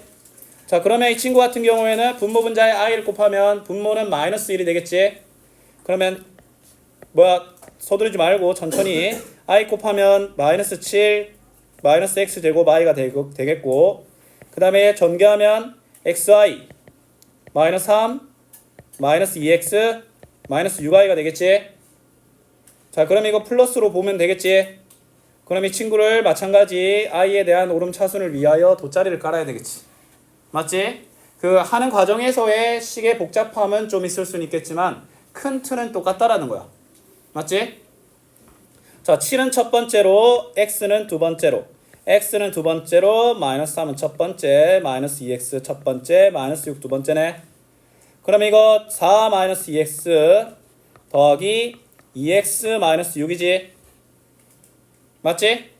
자 그러면 이 친구 같은 경우에는 분모 분자에 i를 곱하면 분모는 마이너스 1이 되겠지. 그러면 서두르지 말고 천천히 i 곱하면 마이너스 7 마이너스 x제곱 i가 되겠고 그 다음에 전개하면 xi 마이너스 3 마이너스 2x 마이너스 6i가 되겠지. 자 그럼 이거 플러스로 보면 되겠지. 그럼 이 친구를 마찬가지 i에 대한 오름차순을 위하여 돗자리를 깔아야 되겠지. 맞지? 그 하는 과정에서의 식의 복잡함은 좀 있을 수는 있겠지만 큰 틀은 똑같다라는 거야. 맞지? 자 7은 첫 번째로 x는 두 번째로 x는 두 번째로 마이너스 3은 첫 번째 마이너스 2x 첫 번째 마이너스 6 두 번째네. 그럼 이거 4 마이너스 2x 더하기 2x 마이너스 6이지. 맞지?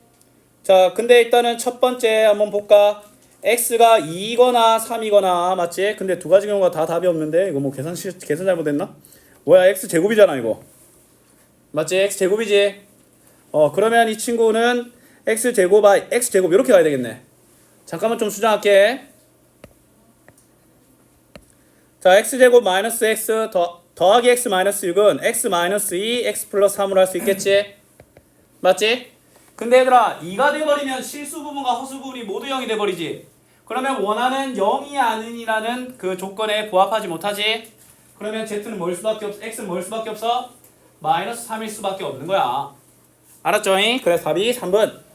자 근데 일단은 첫 번째 한번 볼까? x가 2거나 3이거나 맞지? 근데 두 가지 경우가 다 답이 없는데 이거 뭐 계산 잘못했나? 뭐야 x 제곱이잖아 이거. 맞지? x 제곱이지. 그러면 이 친구는 x 제곱 이렇게 가야 되겠네. 잠깐만 좀 수정할게. 자, x 제곱 마이너스 x 더하기 x 마이너스 6은 x 마이너스 2 x 플러스 3으로 할 수 있겠지? 맞지? 근데 얘들아 2가 돼버리면 실수 부분과 허수 부분이 모두 0이 돼버리지. 그러면 원하는 0이 아닌이라는 그 조건에 부합하지 못하지. 그러면 z는 뭘 수밖에 없어? x는 뭘 수밖에 없어? 마이너스 3일 수밖에 없는 거야. 알았죠? 그래서 답이 3번.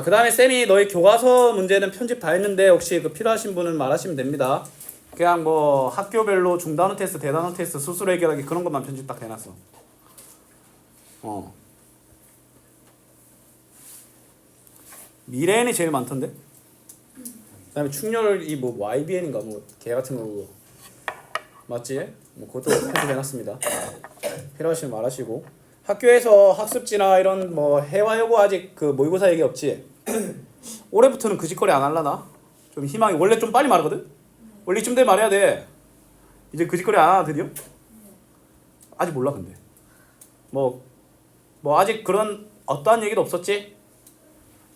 그 다음에 쌤이 너희 교과서 문제는 편집 다 했는데 혹시 그 필요하신 분은 말하시면 됩니다. 그냥 뭐 학교별로 중단원 테스트, 대단원 테스트, 스스로 해결하기 그런 것만 편집 딱 해놨어. 미래엔이 제일 많던데? 그 다음에 충렬이 뭐 YBN인가 뭐 개 같은 거 맞지? 뭐 그것도 편집해놨습니다. 필요하시면 말하시고. 학교에서 학습지나 이런 뭐 해와여고 아직 그 모의고사 얘기 없지? 올해부터는 그 짓거리 안 할라나? 좀 희망이 원래 좀 빨리 말하거든? 원래 이쯤 되면 말해야 돼. 이제 그 짓거리 안 하나 드디어? 아직 몰라 근데. 뭐 아직 그런 어떠한 얘기도 없었지?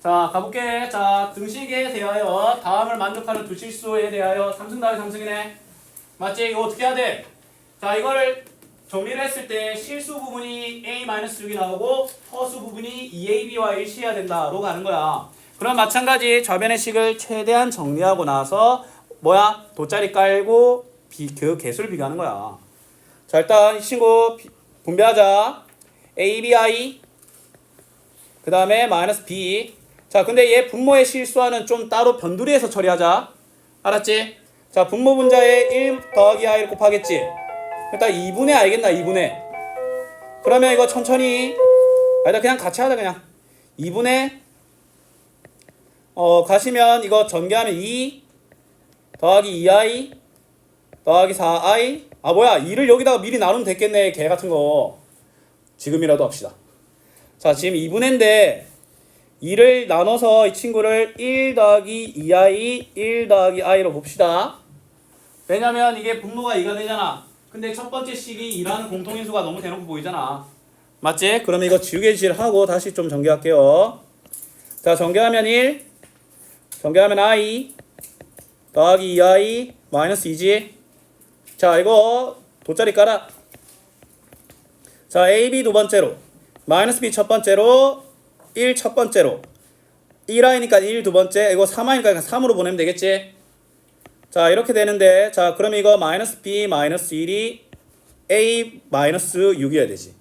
자 가볼게. 자 등식에 대하여 다음을 만족하는 두 실수에 대하여 3승 더하기 3승이네. 맞지? 이거 어떻게 해야 돼? 자 이거를 정리를 했을 때 실수 부분이 a-6이 나오고 허수 부분이 2ab와 일치해야 된다로 가는 거야. 그럼 마찬가지 좌변의 식을 최대한 정리하고 나서 뭐야? 돗자리 깔고 그 개수를 비교하는 거야. 자 일단 이 친구 분배하자. abi 그 다음에 마이너스 b. 자 근데 얘 분모의 실수와는 좀 따로 변두리해서 처리하자. 알았지? 자 분모 분자에 1 더하기 i를 곱하겠지. 일단 2분의 알겠나? 2분의. 그러면 이거 천천히 아니다 그냥 같이 하자 그냥. 2분의 가시면 이거 전개하면 2 더하기 2i 더하기 4i. 뭐야 2를 여기다가 미리 나누면 됐겠네. 개 같은 거. 지금이라도 합시다. 자 지금 2분의인데 2를 나눠서 이 친구를 1 더하기 2i 1 더하기 i로 봅시다. 왜냐면 이게 분모가 2가 되잖아. 근데 첫 번째 식이 2라는 공통인수가 너무 대놓고 보이잖아. 맞지? 그러면 이거 지우개질 하고 다시 좀 전개할게요. 자 전개하면 1 전개하면 i 더하기 2i 마이너스 2지. 자 이거 돗자리 깔아. 자 ab 두 번째로 마이너스 b 첫 번째로 1 첫 번째로 1i니까 1 두 번째 이거 3i니까 그냥 3으로 보내면 되겠지. 자 이렇게 되는데 자 그럼 이거 마이너스 b 마이너스 1이 a 마이너스 6이어야 되지.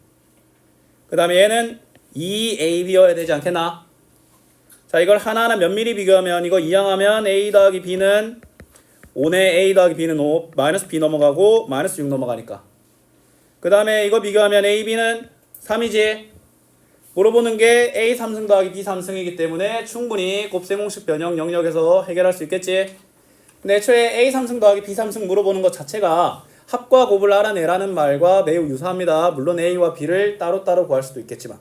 그 다음에 얘는 2ab여야 되지 않겠나? 자 이걸 하나하나 면밀히 비교하면 이거 이항하면 a 더하기 b는 5네. a 더하기 b는 5 마이너스 b 넘어가고 마이너스 6 넘어가니까. 그 다음에 이거 비교하면 ab는 3이지. 물어보는 게 a 3승 더하기 b 3승이기 때문에 충분히 곱셈공식 변형 영역에서 해결할 수 있겠지. 근데 애초에 a 3승 더하기 b 3승 물어보는 것 자체가 합과 곱을 알아내라는 말과 매우 유사합니다. 물론 a와 b를 따로따로 구할 수도 있겠지만.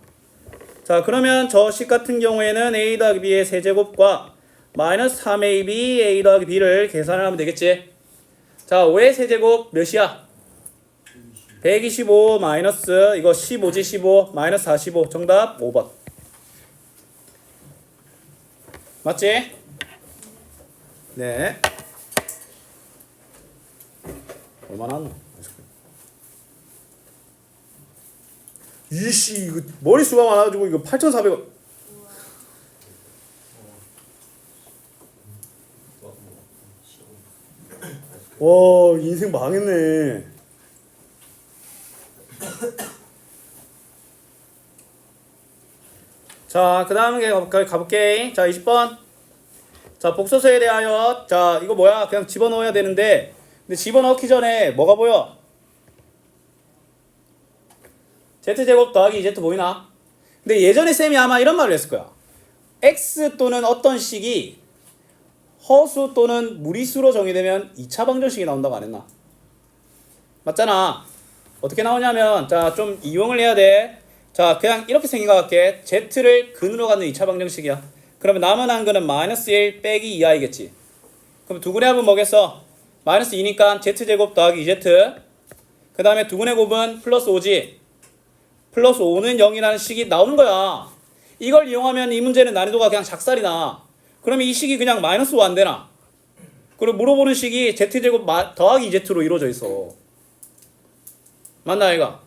자 그러면 저 식 같은 경우에는 a 더하기 b의 세제곱과 마이너스 3ab a 더하기 b를 계산을 하면 되겠지. 자 5의 세제곱 몇이야? 125 마이너스 이거 15지 15 마이너스 45 정답 5번. 맞지? 네. 얼마나 하노? 이씨 이거 머릿수가 많아가지고 이거 8,400원. 와 인생 망했네. 자 그 다음에 가볼게. 자 20번. 자 복소수에 대하여 자 이거 뭐야 그냥 집어넣어야 되는데 근데 집어넣기 전에 뭐가 보여? z제곱 더하기 2z 보이나? 근데 예전에 쌤이 아마 이런 말을 했을 거야. x 또는 어떤 식이 허수 또는 무리수로 정의되면 2차 방정식이 나온다고 안 했나? 맞잖아. 어떻게 나오냐면 자 좀 이용을 해야 돼. 자 그냥 이렇게 생긴 것 같게 z를 근으로 갖는 2차 방정식이야. 그러면 남은 한근은 마이너스 1 빼기 2i겠지. 그럼 두근의 합은 뭐겠어? 마이너스 2니까 z제곱 더하기 2z. 그 다음에 두근의 곱은 플러스 5지. 플러스 5는 0이라는 식이 나오는 거야. 이걸 이용하면 이 문제는 난이도가 그냥 작살이 나. 그러면 이 식이 그냥 마이너스 5 안 되나? 그리고 물어보는 식이 z제곱 더하기 2z로 이루어져 있어. 맞나 이가?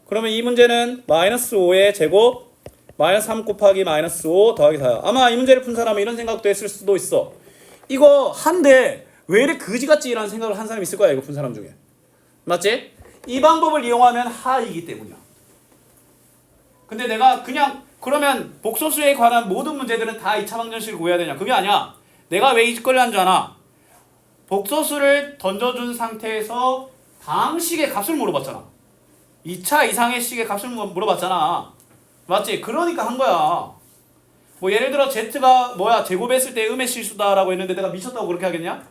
그러면 이 문제는 마이너스 5의 제곱 마이너스 3 곱하기 마이너스 5 더하기 4야. 아마 이 문제를 푼 사람은 이런 생각도 했을 수도 있어. 이거 한데 왜 이래 그지같지? 라는 생각을 한 사람이 있을 거야. 이거 푼 사람 중에. 맞지? 이 방법을 이용하면 하이기 때문이야. 근데 내가 그냥 그러면 복소수에 관한 모든 문제들은 다 2차 방정식을 구해야 되냐? 그게 아니야. 내가 왜 이 짓거리를 한 줄 아나? 복소수를 던져준 상태에서 다음 식의 값을 물어봤잖아. 2차 이상의 식의 값을 물어봤잖아. 맞지? 그러니까 한 거야. 뭐 예를 들어 z가 뭐야 제곱했을 때 음의 실수다라고 했는데 내가 미쳤다고 그렇게 하겠냐?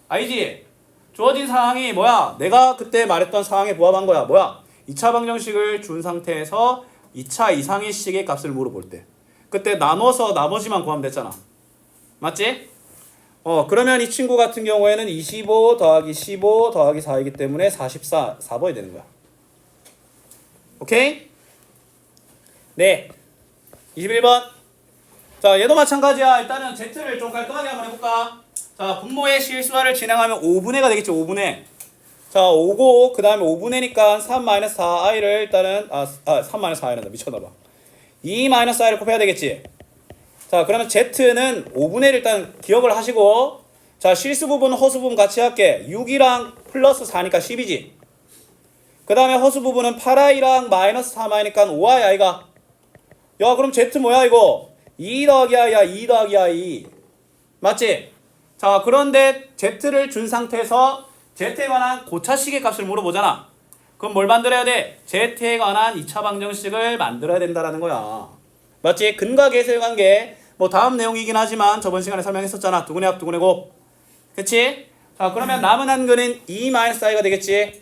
아니지? 주어진 상황이 뭐야? 내가 그때 말했던 상황에 부합한 거야. 뭐야? 2차 방정식을 준 상태에서 2차 이상의 식의 값을 물어볼 때 그때 나눠서 나머지만 구하면 됐잖아. 맞지? 그러면 이 친구 같은 경우에는 25 더하기 15 더하기 4이기 때문에 4번이 되는 거야. 오케이? 네. 21번. 자, 얘도 마찬가지야. 일단은 Z를 좀 깔끔하게 한번 해볼까? 자, 분모의 실수화를 진행하면 5분의가 되겠지, 5분의. 자, 5고, 그 다음에 5분의니까 3-4i를 일단은, 3-4i란다. 미쳤나봐. 2-i를 곱해야 되겠지. 자, 그러면 Z는 5분의를 일단 기억을 하시고, 자, 실수 부분, 허수 부분 같이 할게. 6이랑 플러스 4니까 10이지. 그 다음에 허수 부분은 8i랑 마이너스 3i니까 5i, i가. 야, 그럼 Z 뭐야, 이거? 2 더하기 i야, 2 더하기 i. 맞지? 자, 그런데 Z를 준 상태에서 Z에 관한 고차식의 값을 물어보잖아. 그럼 뭘 만들어야 돼? Z에 관한 2차 방정식을 만들어야 된다라는 거야. 맞지? 근과 계수의 관계. 뭐 다음 내용이긴 하지만 저번 시간에 설명했었잖아. 두근의 합, 두근의 곱. 그치? 자, 그러면 남은 한근은 2-i가 되겠지.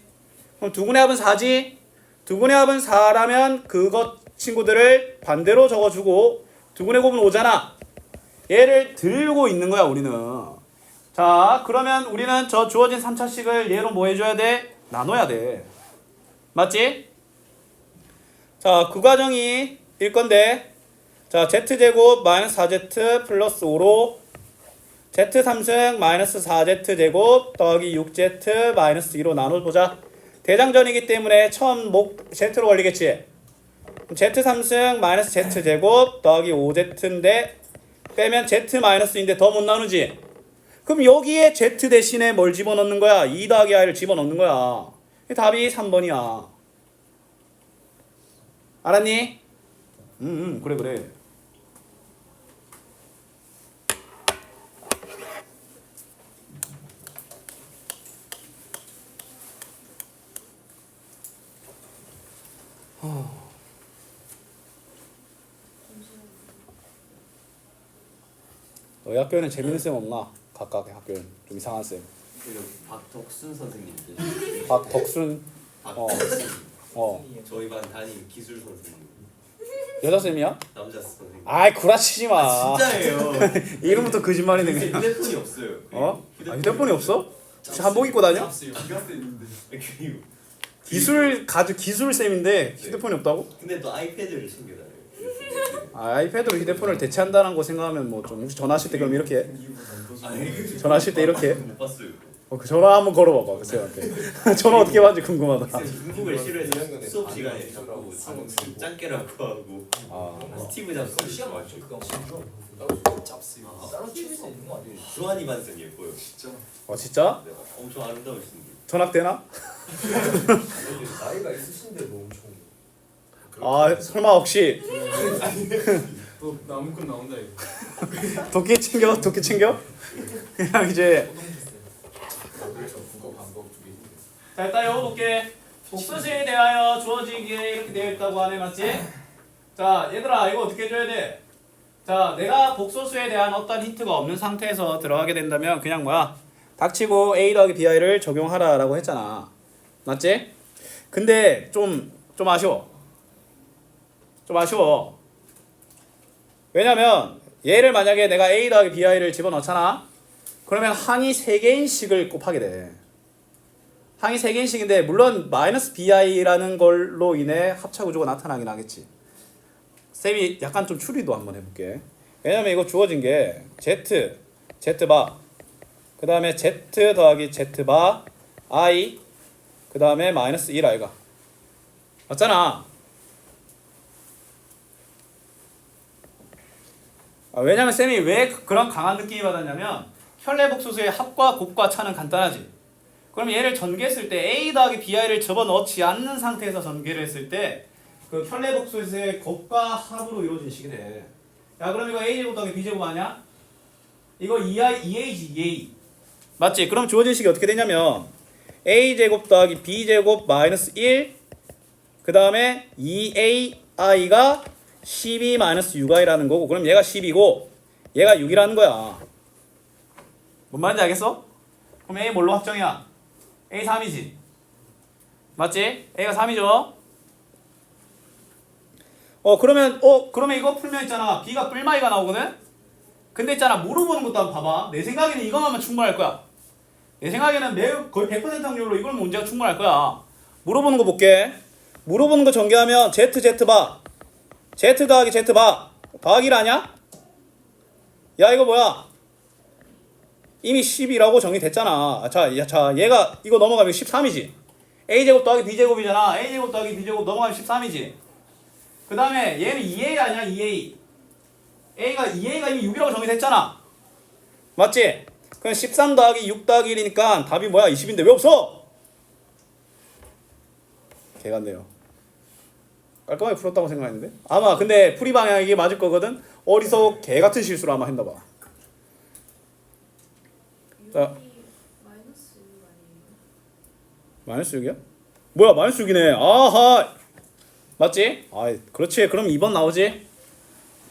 그럼 두근의 합은 4지? 두근의 합은 4라면 그것 친구들을 반대로 적어주고 두근의 곱은 5잖아. 얘를 들고 있는 거야, 우리는. 자, 그러면 우리는 저 주어진 3차식을 얘로 뭐 해줘야 돼? 나눠야 돼. 맞지? 자, 그 과정이 일 건데, 자, z제곱 마이너스 4z 플러스 5로 z3승 마이너스 4z제곱 더하기 6z 마이너스 2로 나눠보자. 대장전이기 때문에 처음 z로 걸리겠지. z3승 마이너스 z제곱 더하기 5z인데 빼면 z 마이너스인데 더 못 나누지. 그럼 여기에 z 대신에 뭘 집어넣는 거야? 2 더하기 i를 집어넣는 거야. 답이 3번이야. 알았니? 그래. 너희 학교에는 재밌는 쌤 없나? 각각의 학교는 좀 이상한 쌤. 박덕순 선생님. 박덕순. 박덕순. 저희 반 담임 기술 선생님. 여자 쌤이야? 남자 선생님. 아이 구라치지 마. 진짜예요. 이름부터 거짓말이네. 근데 휴대폰이 없어요. 휴대폰이 없어? 혹시 한복 입고 다녀? 기가 쌤인데. 그리고 기술 쌤인데 휴대폰이 없다고? 근데 또 아이패드를 챙겨다녀요. 아이패드로 휴대폰을 대체한다는 거 생각하면 뭐 좀 혹시 전화하실 때 그럼 이렇게 해? 아니, 전화하실 때 이렇게 해? 못 봤어요. 그 전화 한번 걸어봐봐 그 쌤한테. 전화 어떻게 받는지 궁금하다. 중국을 싫어해서 수업 시간에 자꾸 짱깨라고 하고 스티브 잡스 시험 좋아하죠. 그거 잡스요. 따로 치울 수 있는 거 아니에요? 주한이 반선 예뻐요. 진짜. 진짜? 네, 엄청 아름다우신데. 전학되나? 나이가 있으신데도 엄청. 설마 혹시 또 나무꾼 나온다 이거. 도끼 챙겨? 그냥 이제 국어 방법 두 개. 자 일단 읽어볼게. 복수시에 대하여 주어지기에 이렇게 되어 있다고 하네. 맞지? 자 얘들아 이거 어떻게 해줘야 돼? 자 내가 복소수에 대한 어떤 힌트가 없는 상태에서 들어가게 된다면 그냥 닥치고 a 더하기 bi를 적용하라 라고 했잖아. 맞지? 근데 좀 아쉬워. 왜냐면 얘를 만약에 내가 a 더하기 bi를 집어넣잖아. 그러면 항이 3개인 식을 곱하게 돼. 항이 3개인 식인데 물론 마이너스 bi라는 걸로 인해 합차 구조가 나타나긴 하겠지. 쌤이 약간 좀 추리도 한번 해볼게. 왜냐면 이거 주어진 게 z, z바, 그 다음에 z 더하기 z바 i, 그 다음에 마이너스 1 i가 맞잖아. 왜냐면 쌤이 왜 그런 강한 느낌이 받았냐면 혈례복소수의 합과 곱과 차는 간단하지. 그럼 얘를 전개했을 때 a 더하기 bi를 집어넣지 않는 상태에서 전개를 했을 때 그 혈례복소수의 곱과 합으로 이루어진 식이 돼. 야 그럼 이거 a제곱 더하기 b제곱 아니야? 이거 2a지 2a 맞지? 그럼 주어진 식이 어떻게 되냐면 a제곱 더하기 b제곱 마이너스 1 그 다음에 2ai가 12 마이너스 6i라는 거고 그럼 얘가 10이고 얘가 6이라는 거야. 뭔 말인지 알겠어? 그럼 a 뭘로 확정이야? a 3이지 맞지? a가 3이죠? 그러면 이거 풀면 있잖아 b가 뿔마이가 나오거든? 근데 있잖아 물어보는 것도 한번 봐봐. 내 생각에는 이거만 하면 충분할 거야. 내 생각에는 매우 거의 100% 확률로 이걸 문제가 충분할 거야. 물어보는 거 볼게. 물어보는 거 전개하면 z바 z 더하기 z바 더하기 1 아냐? 야 이거 뭐야? 이미 10이라고 정의됐잖아. 자 얘가 이거 넘어가면 13이지. a제곱 더하기 b제곱이잖아. a제곱 더하기 b제곱 넘어가면 13이지. 그 다음에 얘는 2a 아니야 2a. A가 2A가 이미 6이라고 정의됐잖아. 맞지? 그럼 13 더하기 6 더하기 1이니까 답이 뭐야? 20인데 왜 없어? 개 같네요. 깔끔하게 풀었다고 생각했는데 아마 근데 풀이 방향이 이게 맞을 거거든. 어디서 개 같은 실수를 아마 했나 봐. 자, 마이너스 6 아니에요? 마이너스 6이야? 뭐야 마이너스 6이네. 아하 맞지? 아 그렇지. 그럼 2번 나오지.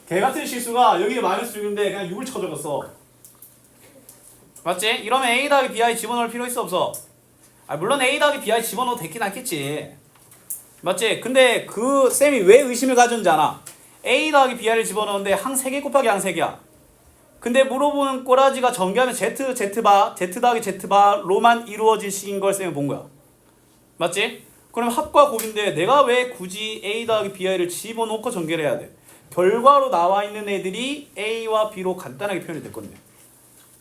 개 같은 실수가 여기 마이너스 6인데 그냥 6을 쳐적었어. 맞지? 이러면 a 더하기 bi 집어넣을 필요 있어 없어? 물론 a 더하기 bi 집어넣어도 되긴 않겠지. 맞지? 근데 그 쌤이 왜 의심을 가졌는지 아나? a 더하기 bi를 집어넣는데 항 3개 곱하기 항 3개야. 근데 물어보는 꼬라지가 전개하면 z바, z 더하기 z바로만 이루어진 식인 걸 쌤이 본 거야. 맞지? 그럼 합과 곱인데 내가 왜 굳이 a 더하기 bi를 집어넣고 전개를 해야 돼? 결과로 나와 있는 애들이 a와 b로 간단하게 표현이 됐거든요.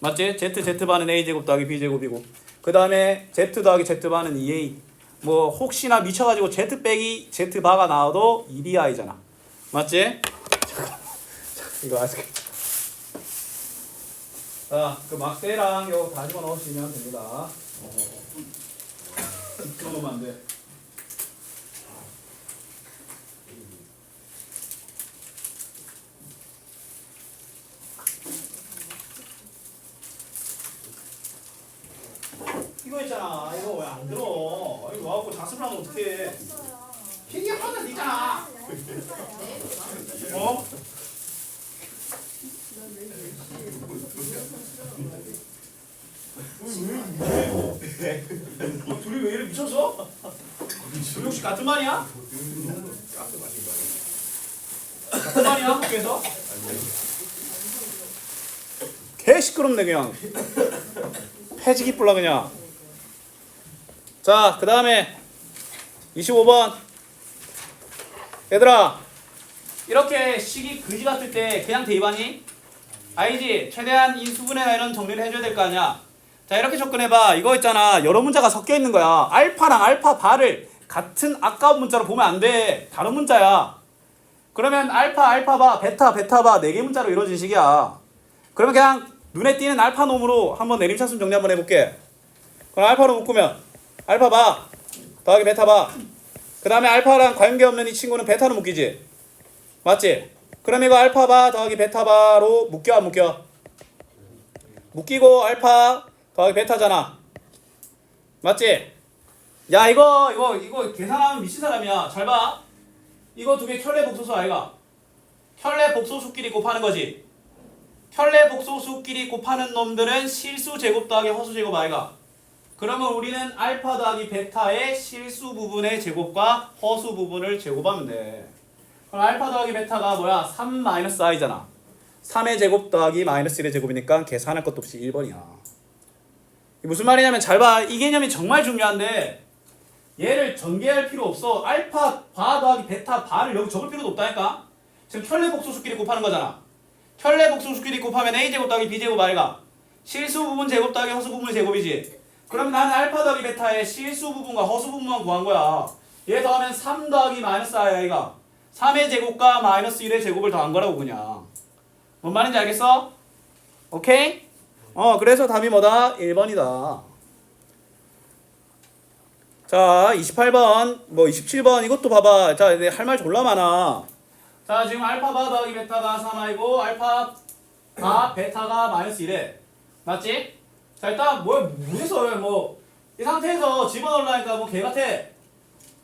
맞지? z바는 a제곱 더하기 b제곱이고 그 다음에 z 더하기 z바는 2a 뭐 혹시나 미쳐가지고 z 빼기 z바가 나와도 2bi잖아. 맞지? 이거 아직 자, 그 막대랑 이거 다 집어넣으시면 됩니다. 집어넣으면 안 돼. 이거 있잖아. 이거 왜 안 들어? 이거 와갖고 자습을 하면 어떡해. 필기 하나도 있잖아. 어? 둘이 왜 이래 미쳤어? 둘이 혹시 같은 말이야? 같은 말이야? 학교에서? 개 시끄럽네 그냥. 패지기 뿔라 그냥. 자, 그 다음에 25번. 얘들아, 이렇게 식이 그지 같을 때 그냥 대입하니? 알지? 최대한 인수분해나 이런 정리를 해줘야 될 거 아니야. 자, 이렇게 접근해봐. 이거 있잖아. 여러 문자가 섞여 있는 거야. 알파랑 알파 바를 같은 아까운 문자로 보면 안 돼. 다른 문자야. 그러면 알파, 알파바, 베타, 베타바 4개 문자로 이루어진 식이야. 그러면 그냥 눈에 띄는 알파 놈으로 한번 내림차순 정리 한번 해볼게. 그럼 알파로 묶으면 알파바 더하기 베타바 그 다음에 알파랑 관계없는 이 친구는 베타로 묶이지. 맞지? 그럼 이거 알파바 더하기 베타바로 묶여 안 묶여? 묶이고 알파 더하기 베타잖아. 맞지? 야 이거 계산하면 미친 사람이야. 잘 봐. 이거 두 개 켤레 복소수 아이가? 켤레 복소수끼리 곱하는 거지. 켤레 복소수끼리 곱하는 놈들은 실수 제곱 더하기 허수 제곱 아이가? 그러면 우리는 알파 더하기 베타의 실수 부분의 제곱과 허수 부분을 제곱하면 돼. 그럼 알파 더하기 베타가 뭐야? 3 마이너스 i잖아. 3의 제곱 더하기 마이너스 1의 제곱이니까 계산할 것도 없이 1번이야. 이게 무슨 말이냐면 잘 봐. 이 개념이 정말 중요한데 얘를 전개할 필요 없어. 알파 바 더하기 베타 바를 여기 적을 필요도 없다니까. 지금 켤레 복소수끼리 곱하는 거잖아. 켤레 복소수끼리 곱하면 a제곱 더하기 b제곱 아이가 실수 부분 제곱 더하기 허수 부분의 제곱이지. 그럼 나는 알파 더하기 베타의 실수 부분과 허수 부분만 구한 거야. 얘 더하면 3 더하기 마이너스 i야 아이가 3의 제곱과 마이너스 1의 제곱을 더한 거라고 그냥. 뭔 말인지 알겠어? 오케이? 그래서 답이 뭐다? 1번이다. 자 28번 뭐 27번 이것도 봐봐. 자 할 말 졸라 많아. 자 지금 알파 바 더하기 베타가 3i고 알파 바 베타가 마이너스 1에 맞지? 자 일단 무슨 뭐 이 상태에서 집어넣으려니까 뭐 개같아.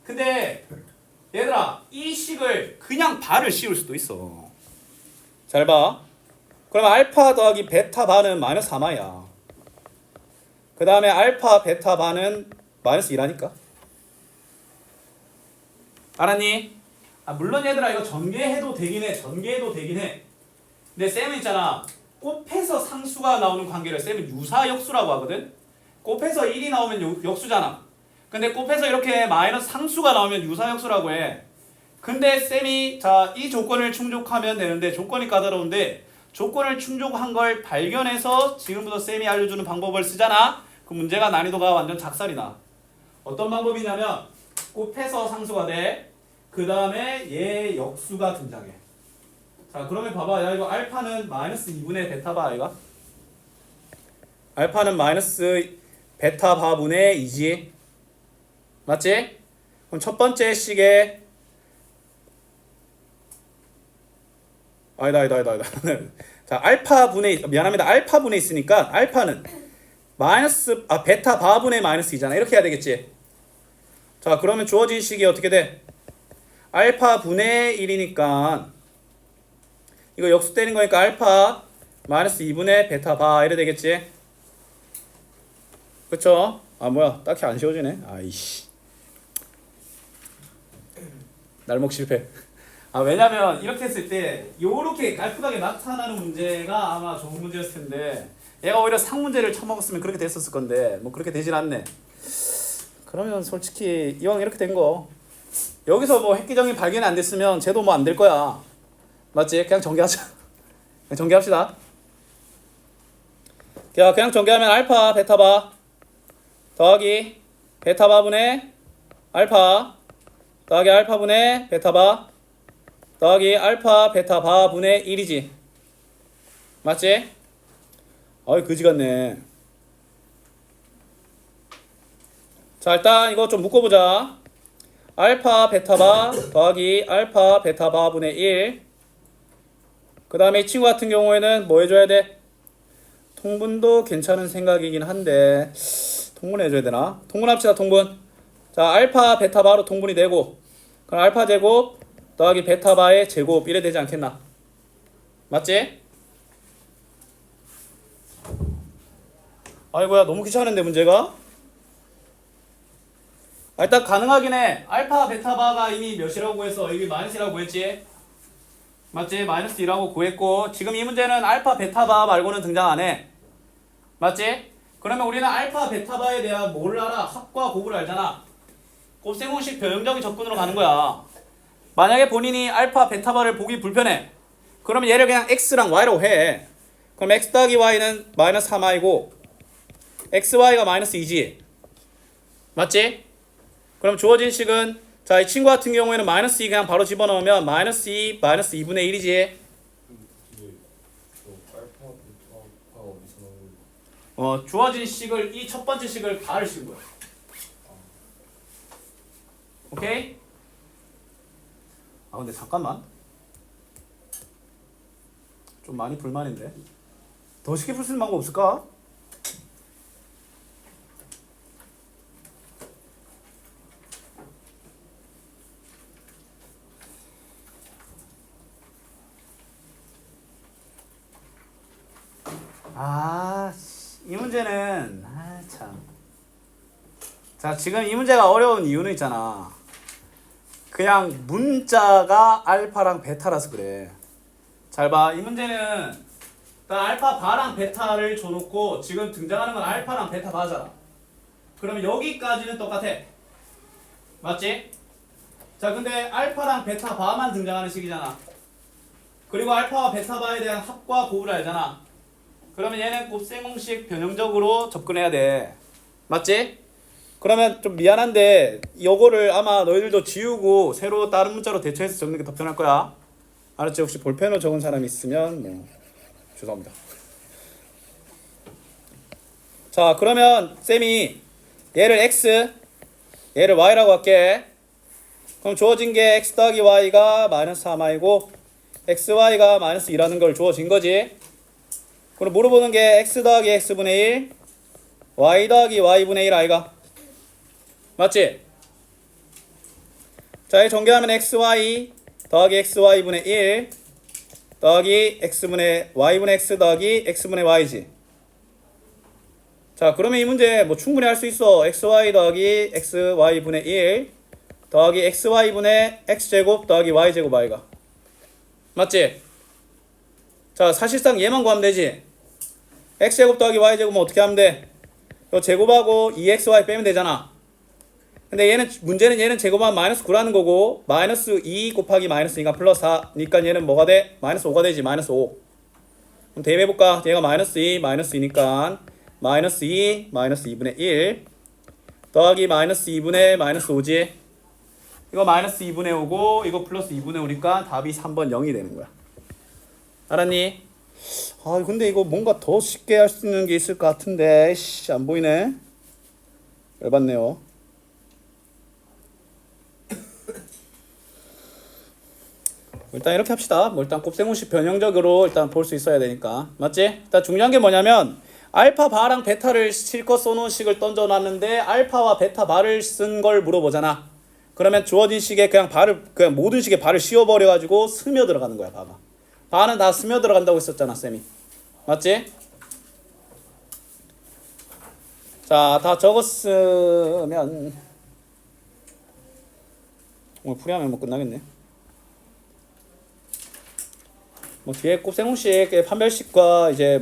근데 얘들아 이 식을 그냥 바를 씌울 수도 있어. 잘 봐. 그럼 알파 더하기 베타 바는 마이너스 3i야. 그 다음에 알파 베타 바는 마이너스 1하니까. 알았니? 물론 얘들아 이거 전개해도 되긴 해. 전개해도 되긴 해. 근데 쌤은 있잖아. 곱해서 상수가 나오는 관계를 쌤은 유사역수라고 하거든. 곱해서 1이 나오면 역수잖아. 근데 곱해서 이렇게 마이너스 상수가 나오면 유사역수라고 해. 근데 쌤이 자 이 조건을 충족하면 되는데 조건이 까다로운데 조건을 충족한 걸 발견해서 지금부터 쌤이 알려주는 방법을 쓰잖아. 그 문제가 난이도가 완전 작살이나. 어떤 방법이냐면 곱해서 상수가 돼. 그 다음에 얘 역수가 등장해. 자 그러면 봐봐. 야 이거 알파는 마이너스 2분의 베타 바 아이가? 알파는 마이너스 베타 바분의 2지. 맞지? 그럼 첫 번째 식에 아니다. 자 알파분의 미안합니다. 알파분에 있으니까 알파는 마이너스 베타 바분의 마이너스 2잖아. 이렇게 해야 되겠지. 자 그러면 주어진 식이 어떻게 돼? 알파 분의 1이니까 이거 역수 때린 거니까 알파 마이너스 2분의 베타 바 이래 되겠지. 그쵸? 뭐야 딱히 안 씌워지네. 아이씨 날먹 실패. 왜냐면 이렇게 했을 때 요렇게 깔끔하게 나타나는 문제가 아마 좋은 문제였을 텐데 얘가 오히려 상문제를 쳐먹었으면 그렇게 됐었을 건데 뭐 그렇게 되진 않네. 그러면 솔직히 이왕 이렇게 된 거 여기서 뭐 획기적인 발견이 안 됐으면 쟤도 뭐 안 될 거야. 맞지? 그냥 전개하자. 그냥 전개합시다. 그냥 전개하면 알파 베타 바 더하기 베타 바분의 알파 더하기 알파 분의 베타 바 더하기 알파 베타 바분의 1이지. 맞지? 어이 그지 같네. 자 일단 이거 좀 묶어보자. 알파 베타 바 더하기 알파 베타 바분의 1. 그 다음에 이 친구 같은 경우에는 뭐 해줘야 돼? 통분도 괜찮은 생각이긴 한데 통분 해줘야 되나? 통분합시다. 통분. 자 알파 베타 바로 통분이 되고 그럼 알파 제곱 더하기 베타 바의 제곱 이래 되지 않겠나? 맞지? 아이고야 너무 귀찮은데 문제가? 일단 가능하긴 해. 알파 베타 바가 이미 몇이라고 구했어? 여기 마이너스라고 구했지? 맞지? 마이너스 2라고 구했고 지금 이 문제는 알파 베타 바 말고는 등장 안 해. 맞지? 그러면 우리는 알파 베타 바에 대한 뭘 알아? 합과 곱을 알잖아. 곱셈공식 변형적인 접근으로 가는 거야. 만약에 본인이 알파 베타 바를 보기 불편해. 그러면 얘를 그냥 x랑 y라고 해. 그럼 x 더하기 y는 마이너스 3i고 xy가 마이너스 2지. 맞지? 그럼 주어진 식은 자 이 친구 같은 경우에는 마이너스 2 그냥 바로 집어넣으면 마이너스 2 마이너스 2분의 1이지. 이게 알파 베타가 어디서 나오는 거? 주어진 식을 이 첫 번째 식을 바를 씌운 거야. 오케이? 근데 잠깐만. 좀 많이 불만인데. 더 쉽게 풀 수 있는 방법 없을까? 이 문제는 참. 자, 지금 이 문제가 어려운 이유는 있잖아. 그냥 문자가 알파랑 베타라서 그래. 잘 봐. 이 문제는 일단 알파 바랑 베타를 줘놓고 지금 등장하는 건 알파랑 베타 바잖아. 그러면 여기까지는 똑같아. 맞지? 자, 근데 알파랑 베타 바만 등장하는 식이잖아. 그리고 알파와 베타 바에 대한 합과 곱을 알잖아. 그러면 얘는 곱셈공식 변형적으로 접근해야 돼. 맞지? 그러면 좀 미안한데 요거를 아마 너희들도 지우고 새로 다른 문자로 대처해서 적는 게 더 편할 거야. 알았지? 혹시 볼펜으로 적은 사람이 있으면 뭐 죄송합니다. 자, 그러면 쌤이 얘를 x, 얘를 y라고 할게. 그럼 주어진 게 x 더하기 y가 마이너스 3i고 xy가 마이너스 2라는 걸 주어진 거지. 그럼 물어보는 게 x 더하기 x분의 1, y 더하기 y분의 1 i가 맞지? 자, 이 전개하면 xy 더하기 xy분의 1 더하기 x분의 y분의 x 더하기 x분의 y지. 자, 그러면 이 문제 뭐 충분히 할 수 있어. xy 더하기 xy분의 1 더하기 xy분의 x제곱 더하기 y제곱 i가 맞지? 자, 사실상 얘만 구하면 되지. x제곱 더하기 y제곱은 어떻게 하면 돼? 요 제곱하고 2xy 빼면 되잖아. 근데 얘는 문제는 얘는 제곱하면 마이너스 9라는 거고 마이너스 2 곱하기 마이너스 2가 플러스 4니까 얘는 뭐가 돼? 마이너스 5가 되지. 마이너스 5. 그럼 대입해볼까? 얘가 마이너스 2 마이너스 2니까 마이너스 2 마이너스 2분의 1 더하기 마이너스 2분의 마이너스 5지. 이거 마이너스 2분의 5고 이거 플러스 2분의 5니까 답이 3번 0이 되는 거야. 알았니? 아, 근데 이거 뭔가 더 쉽게 할 수 있는 게 있을 것 같은데 안 보이네. 열받네요. 일단 이렇게 합시다. 뭐 일단 곱셈공식 변형적으로 일단 볼 수 있어야 되니까. 맞지? 일단 중요한 게 뭐냐면 알파 바랑 베타를 실컷 써놓은 식을 던져놨는데 알파와 베타 바를 쓴 걸 물어보잖아. 그러면 주어진 식에 그냥 모든 식에 바를 씌워버려가지고 스며 들어가는 거야. 봐봐. 바는 다 스며 들어간다고 했었잖아, 쌤이. 맞지? 자, 다 적었으면 오늘 풀이하면 뭐 끝나겠네. 뭐 뒤에 곱셈공식 판별식과 이제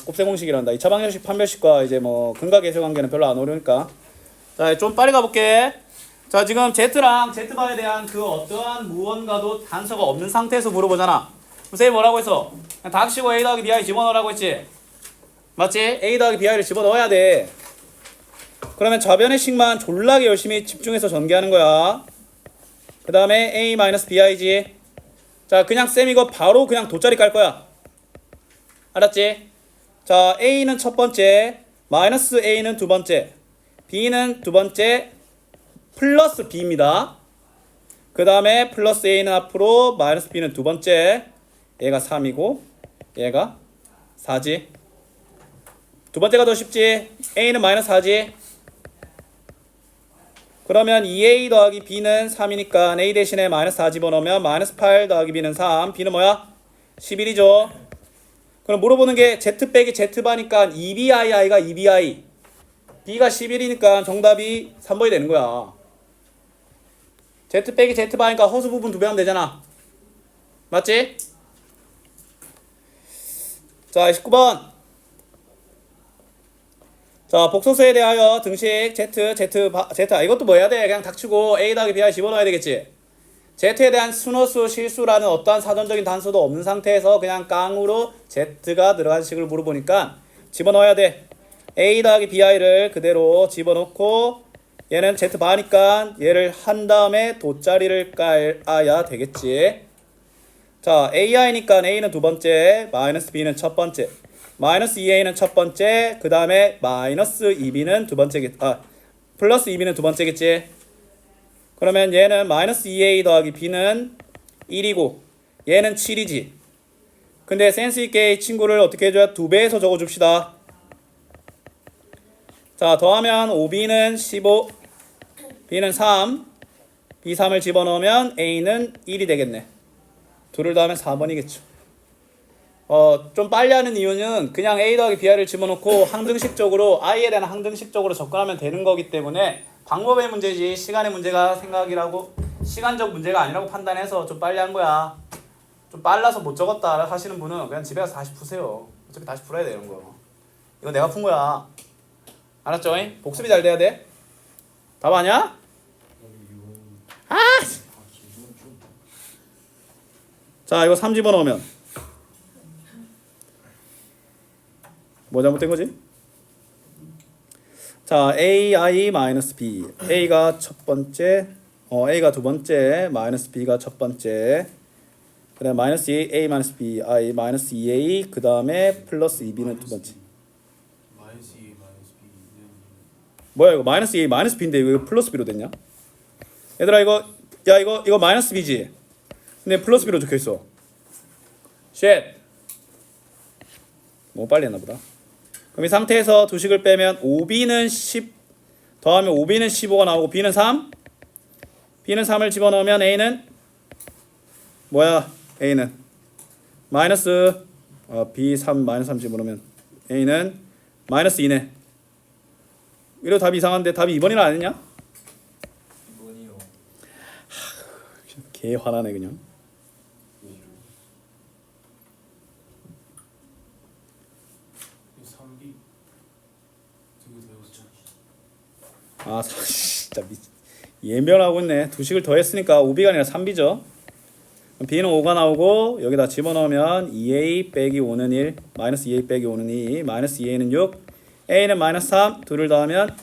곱셈공식이란다. 2차 방정식 판별식과 이제 뭐 근각 계수 관계는 별로 안 어려우니까. 자, 좀 빨리 가볼게. 자, 지금 Z랑 Z바에 대한 그 어떠한 무언가도 단서가 없는 상태에서 물어보잖아. 선생님이 뭐라고 했어? 그냥 닥치고 A 더하기 BI 집어넣으라고 했지? 맞지? A 더하기 BI를 집어넣어야 돼. 그러면 좌변의 식만 졸라게 열심히 집중해서 전개하는 거야. 그 다음에 A-BI지. 자, 그냥 쌤 이거 바로 그냥 돗자리 깔 거야. 알았지? 자, A는 첫 번째, 마이너스 A는 두 번째, B는 두 번째, 플러스 B입니다. 그 다음에 플러스 A는 앞으로, 마이너스 B는 두 번째. 얘가 3이고 얘가 4지. 두 번째가 더 쉽지. A는 마이너스 4지. 그러면 2A 더하기 B는 3이니까 A 대신에 마이너스 4 집어넣으면 마이너스 8 더하기 B는 3. B는 뭐야? 11이죠. 그럼 물어보는 게 Z 빼기 Z바니까 2BII가 2BI. B가 11이니까 정답이 3번이 되는 거야. Z 빼기 Z바니까 허수 부분 2배 하면 되잖아. 맞지? 자, 19번. 자, 복소수에 대하여 등식 Z. 이것도 뭐 해야 돼? 그냥 닥치고 A 더하기 BI 집어넣어야 되겠지. Z에 대한 순호수, 실수라는 어떠한 사전적인 단서도 없는 상태에서 그냥 깡으로 Z가 들어간 식을 물어보니까 집어넣어야 돼. A 더하기 BI를 그대로 집어넣고 얘는 Z바니까 얘를 한 다음에 돗자리를 깔아야 되겠지. 자, AI니까 A는 두 번째, 마이너스 B는 첫 번째, 마이너스 2A는 첫 번째, 그 다음에 마이너스 2B는 두 번째겠지. 플러스 2B는 두 번째겠지. 그러면 얘는 마이너스 2A 더하기 B는 1이고 얘는 7이지. 근데 센스 있게 이 친구를 어떻게 해줘야 2배에서 적어줍시다. 자, 더하면 5B는 15, B는 3, B3을 집어넣으면 A는 1이 되겠네. 둘을 더하면 4번이겠죠. 좀 빨리 하는 이유는 그냥 A 더하기 BI를 집어넣고 항등식적으로 I에 대한 항등식적으로 접근하면 되는 거기 때문에 방법의 문제지 시간의 문제가 생각이라고 시간적 문제가 아니라고 판단해서 좀 빨리 한 거야. 좀 빨라서 못 적었다 하시는 분은 그냥 집에 가서 다시 푸세요. 어차피 다시 풀어야 돼 이런 거. 이거 내가 푼 거야. 알았죠? 복습이 잘 돼야 돼. 답 아냐? 아! 자 이거 3 집어넣으면 뭐 잘못된 거지? 자 AI-B A가 첫 번째 A가 두 번째 마이너스 B가 첫 번째 그 다음에 마이너스 A 마이너스 B I 마이너스 2A 그 다음에 플러스 2B는 두 번째 마이너스 2 마이너스 B 뭐야 이거 마이너스 A 마이너스 B인데 이거 플러스 B로 됐냐? 얘들아 이거 야 이거 마이너스 B지? 근데 플러스 B로 적혀있어 쉣 너무 빨리 했나 보다. 그럼 이 상태에서 두 식을 빼면 5B는 10 더하면 5B는 15가 나오고 B는 3 B는 3을 집어넣으면 A는 뭐야 A는 마이너스 B3 마이너스 3 집어넣으면 A는 마이너스 2네. 이거 답이 이상한데 답이 2번이라 안 했냐? 이번이요. 개 화나네 그냥. 이 3B 두개 더했죠. 아 진짜 예면하고 있네. 두 식을 더했으니까 5B가 아니라 3B죠. B는 5가 나오고 여기다 집어넣으면 2A 빼기 5는 1 마이너스 2A 빼기 5는 2 마이너스 2A는 6 A는 마이너스 3 둘을 더하면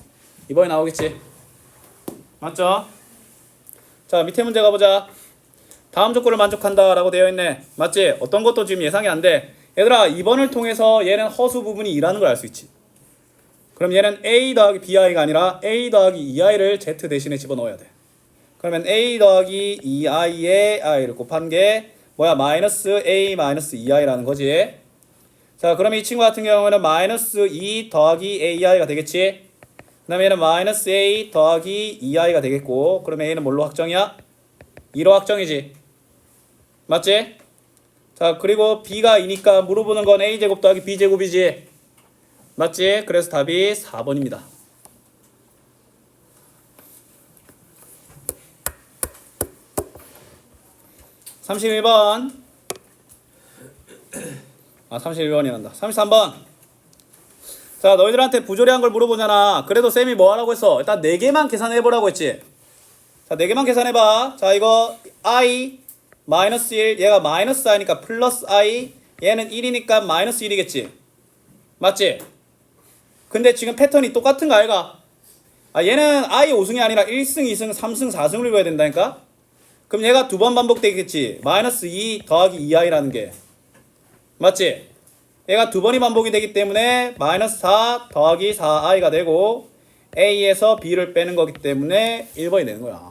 2번이 나오겠지. 맞죠? 자 밑에 문제 가보자. 다음 조건을 만족한다 라고 되어 있네. 맞지? 어떤 것도 지금 예상이 안 돼. 얘들아 2번을 통해서 얘는 허수 부분이 2라는 걸 알 수 있지. 그럼 얘는 A 더하기 BI가 아니라 A 더하기 2I를 Z 대신에 집어넣어야 돼. 그러면 A 더하기 2I에 I를 곱한 게 뭐야? 마이너스 A 마이너스 2I라는 거지. 자 그러면 이 친구 같은 경우는 마이너스 2 더하기 AI가 되겠지. 그 다음에 얘는 마이너스 A 더하기 2I가 되겠고 그러면 A는 뭘로 확정이야? 2로 확정이지. 맞지? 자 그리고 B가 2니까 물어보는 건 A제곱 더하기 B제곱이지. 맞지? 그래서 답이 4번입니다. (31번) 31번이란다. 33번. 자 너희들한테 부조리한 걸 물어보잖아. 그래도 쌤이 뭐 하라고 했어? 일단 4개만 계산해보라고 했지. 자 4개만 계산해봐. 자 이거 I 마이너스 1 얘가 마이너스 I니까 플러스 I 얘는 1이니까 마이너스 1이겠지. 맞지? 근데 지금 패턴이 똑같은 거 아이가? 아 얘는 I 5승이 아니라 1승 2승 3승 4승을 읽어야 된다니까? 그럼 얘가 두 번 반복되겠지. 마이너스 2 더하기 2i라는 게. 맞지? 얘가 두 번이 반복이 되기 때문에 마이너스 4 더하기 4i가 되고 A에서 B를 빼는 거기 때문에 1번이 되는 거야.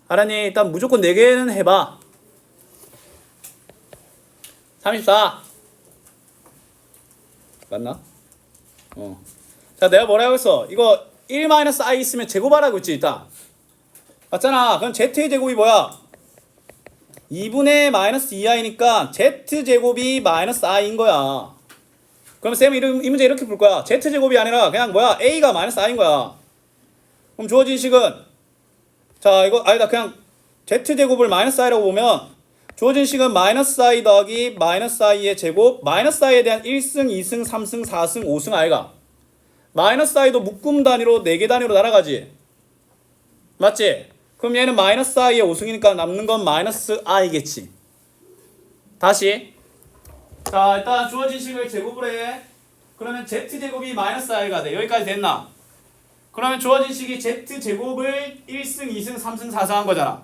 알았니? 일단 무조건 4개는 해봐. 34 맞나? 자 내가 뭐라고 했어? 이거 1-i 있으면 제곱하라고 했지 일단. 맞잖아. 그럼 z의 제곱이 뭐야? 2분의 마이너스 2i니까 z제곱이 마이너스 i인 거야. 그럼 쌤이 이 문제 이렇게 풀 거야. z제곱이 아니라 그냥 뭐야? a가 마이너스 i인 거야. 그럼 주어진 식은 자 이거 아니다 그냥 z제곱을 마이너스 i라고 보면 주어진 식은 마이너스 i 더하기 마이너스 i의 제곱 마이너스 i에 대한 1승 2승 3승 4승 5승 i가 마이너스 i도 묶음 단위로 4개 단위로 날아가지. 맞지? 그럼 얘는 마이너스 i의 5승이니까 남는 건 마이너스 i겠지. 다시 자 일단 주어진 식을 제곱을 해. 그러면 z제곱이 마이너스 i가 돼. 여기까지 됐나? 그러면 주어진 식이 z제곱을 1승 2승 3승 4승 한 거잖아.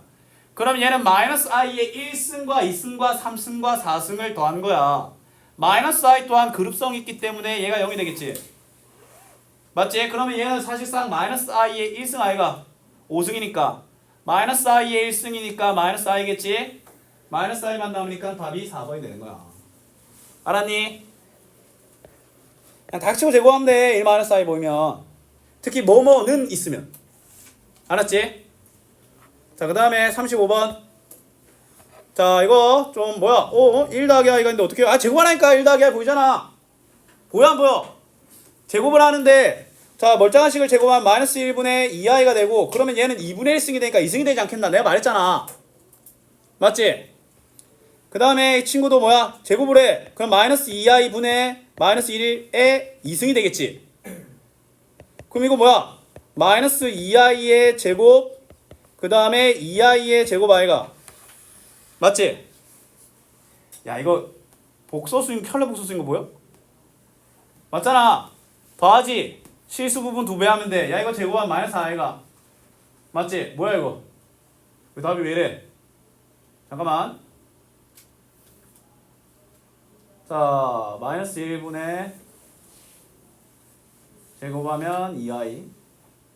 그럼 얘는 마이너스 i의 1승과 2승과 3승과 4승을 더하는 거야. 마이너스 i 또한 그룹성이 있기 때문에 얘가 0이 되겠지. 맞지? 그러면 얘는 사실상 마이너스 i의 1승 i가 5승이니까 마이너스 i의 1승이니까 마이너스 i겠지? 마이너스 i만 남으니까 답이 4번이 되는 거야. 알았니? 그냥 닥치고 제곱하면 돼. 1 마이너스 i 보이면. 특히 뭐뭐는 있으면. 알았지? 자 그 다음에 35번. 자 이거 좀 뭐야? 1 더하기 i가 있는데 어떻게 해요? 아 제곱하라니까 1 더하기 i 보이잖아. 보여 안 보여? 제곱을 하는데 자 멀쩡한 식을 제곱하면 마이너스 1분의 2i가 되고 그러면 얘는 2분의 1승이 되니까 2승이 되지 않겠나? 내가 말했잖아. 맞지? 그 다음에 이 친구도 뭐야? 제곱을 해. 그럼 마이너스 2i 분의 마이너스 1의 2승이 되겠지. 그럼 이거 뭐야? 마이너스 2i의 제곱 그 다음에 2i의 제곱 아이가 맞지? 야 이거 복소수인 켤레 복소수인 거 보여? 맞잖아. 더하지. 실수 부분 2배 하면 돼. 야 이거 제곱하면 마이너스 i가 맞지? 뭐야 이거? 왜 답이 왜 이래? 잠깐만. 자 마이너스 1분의 제곱하면 2i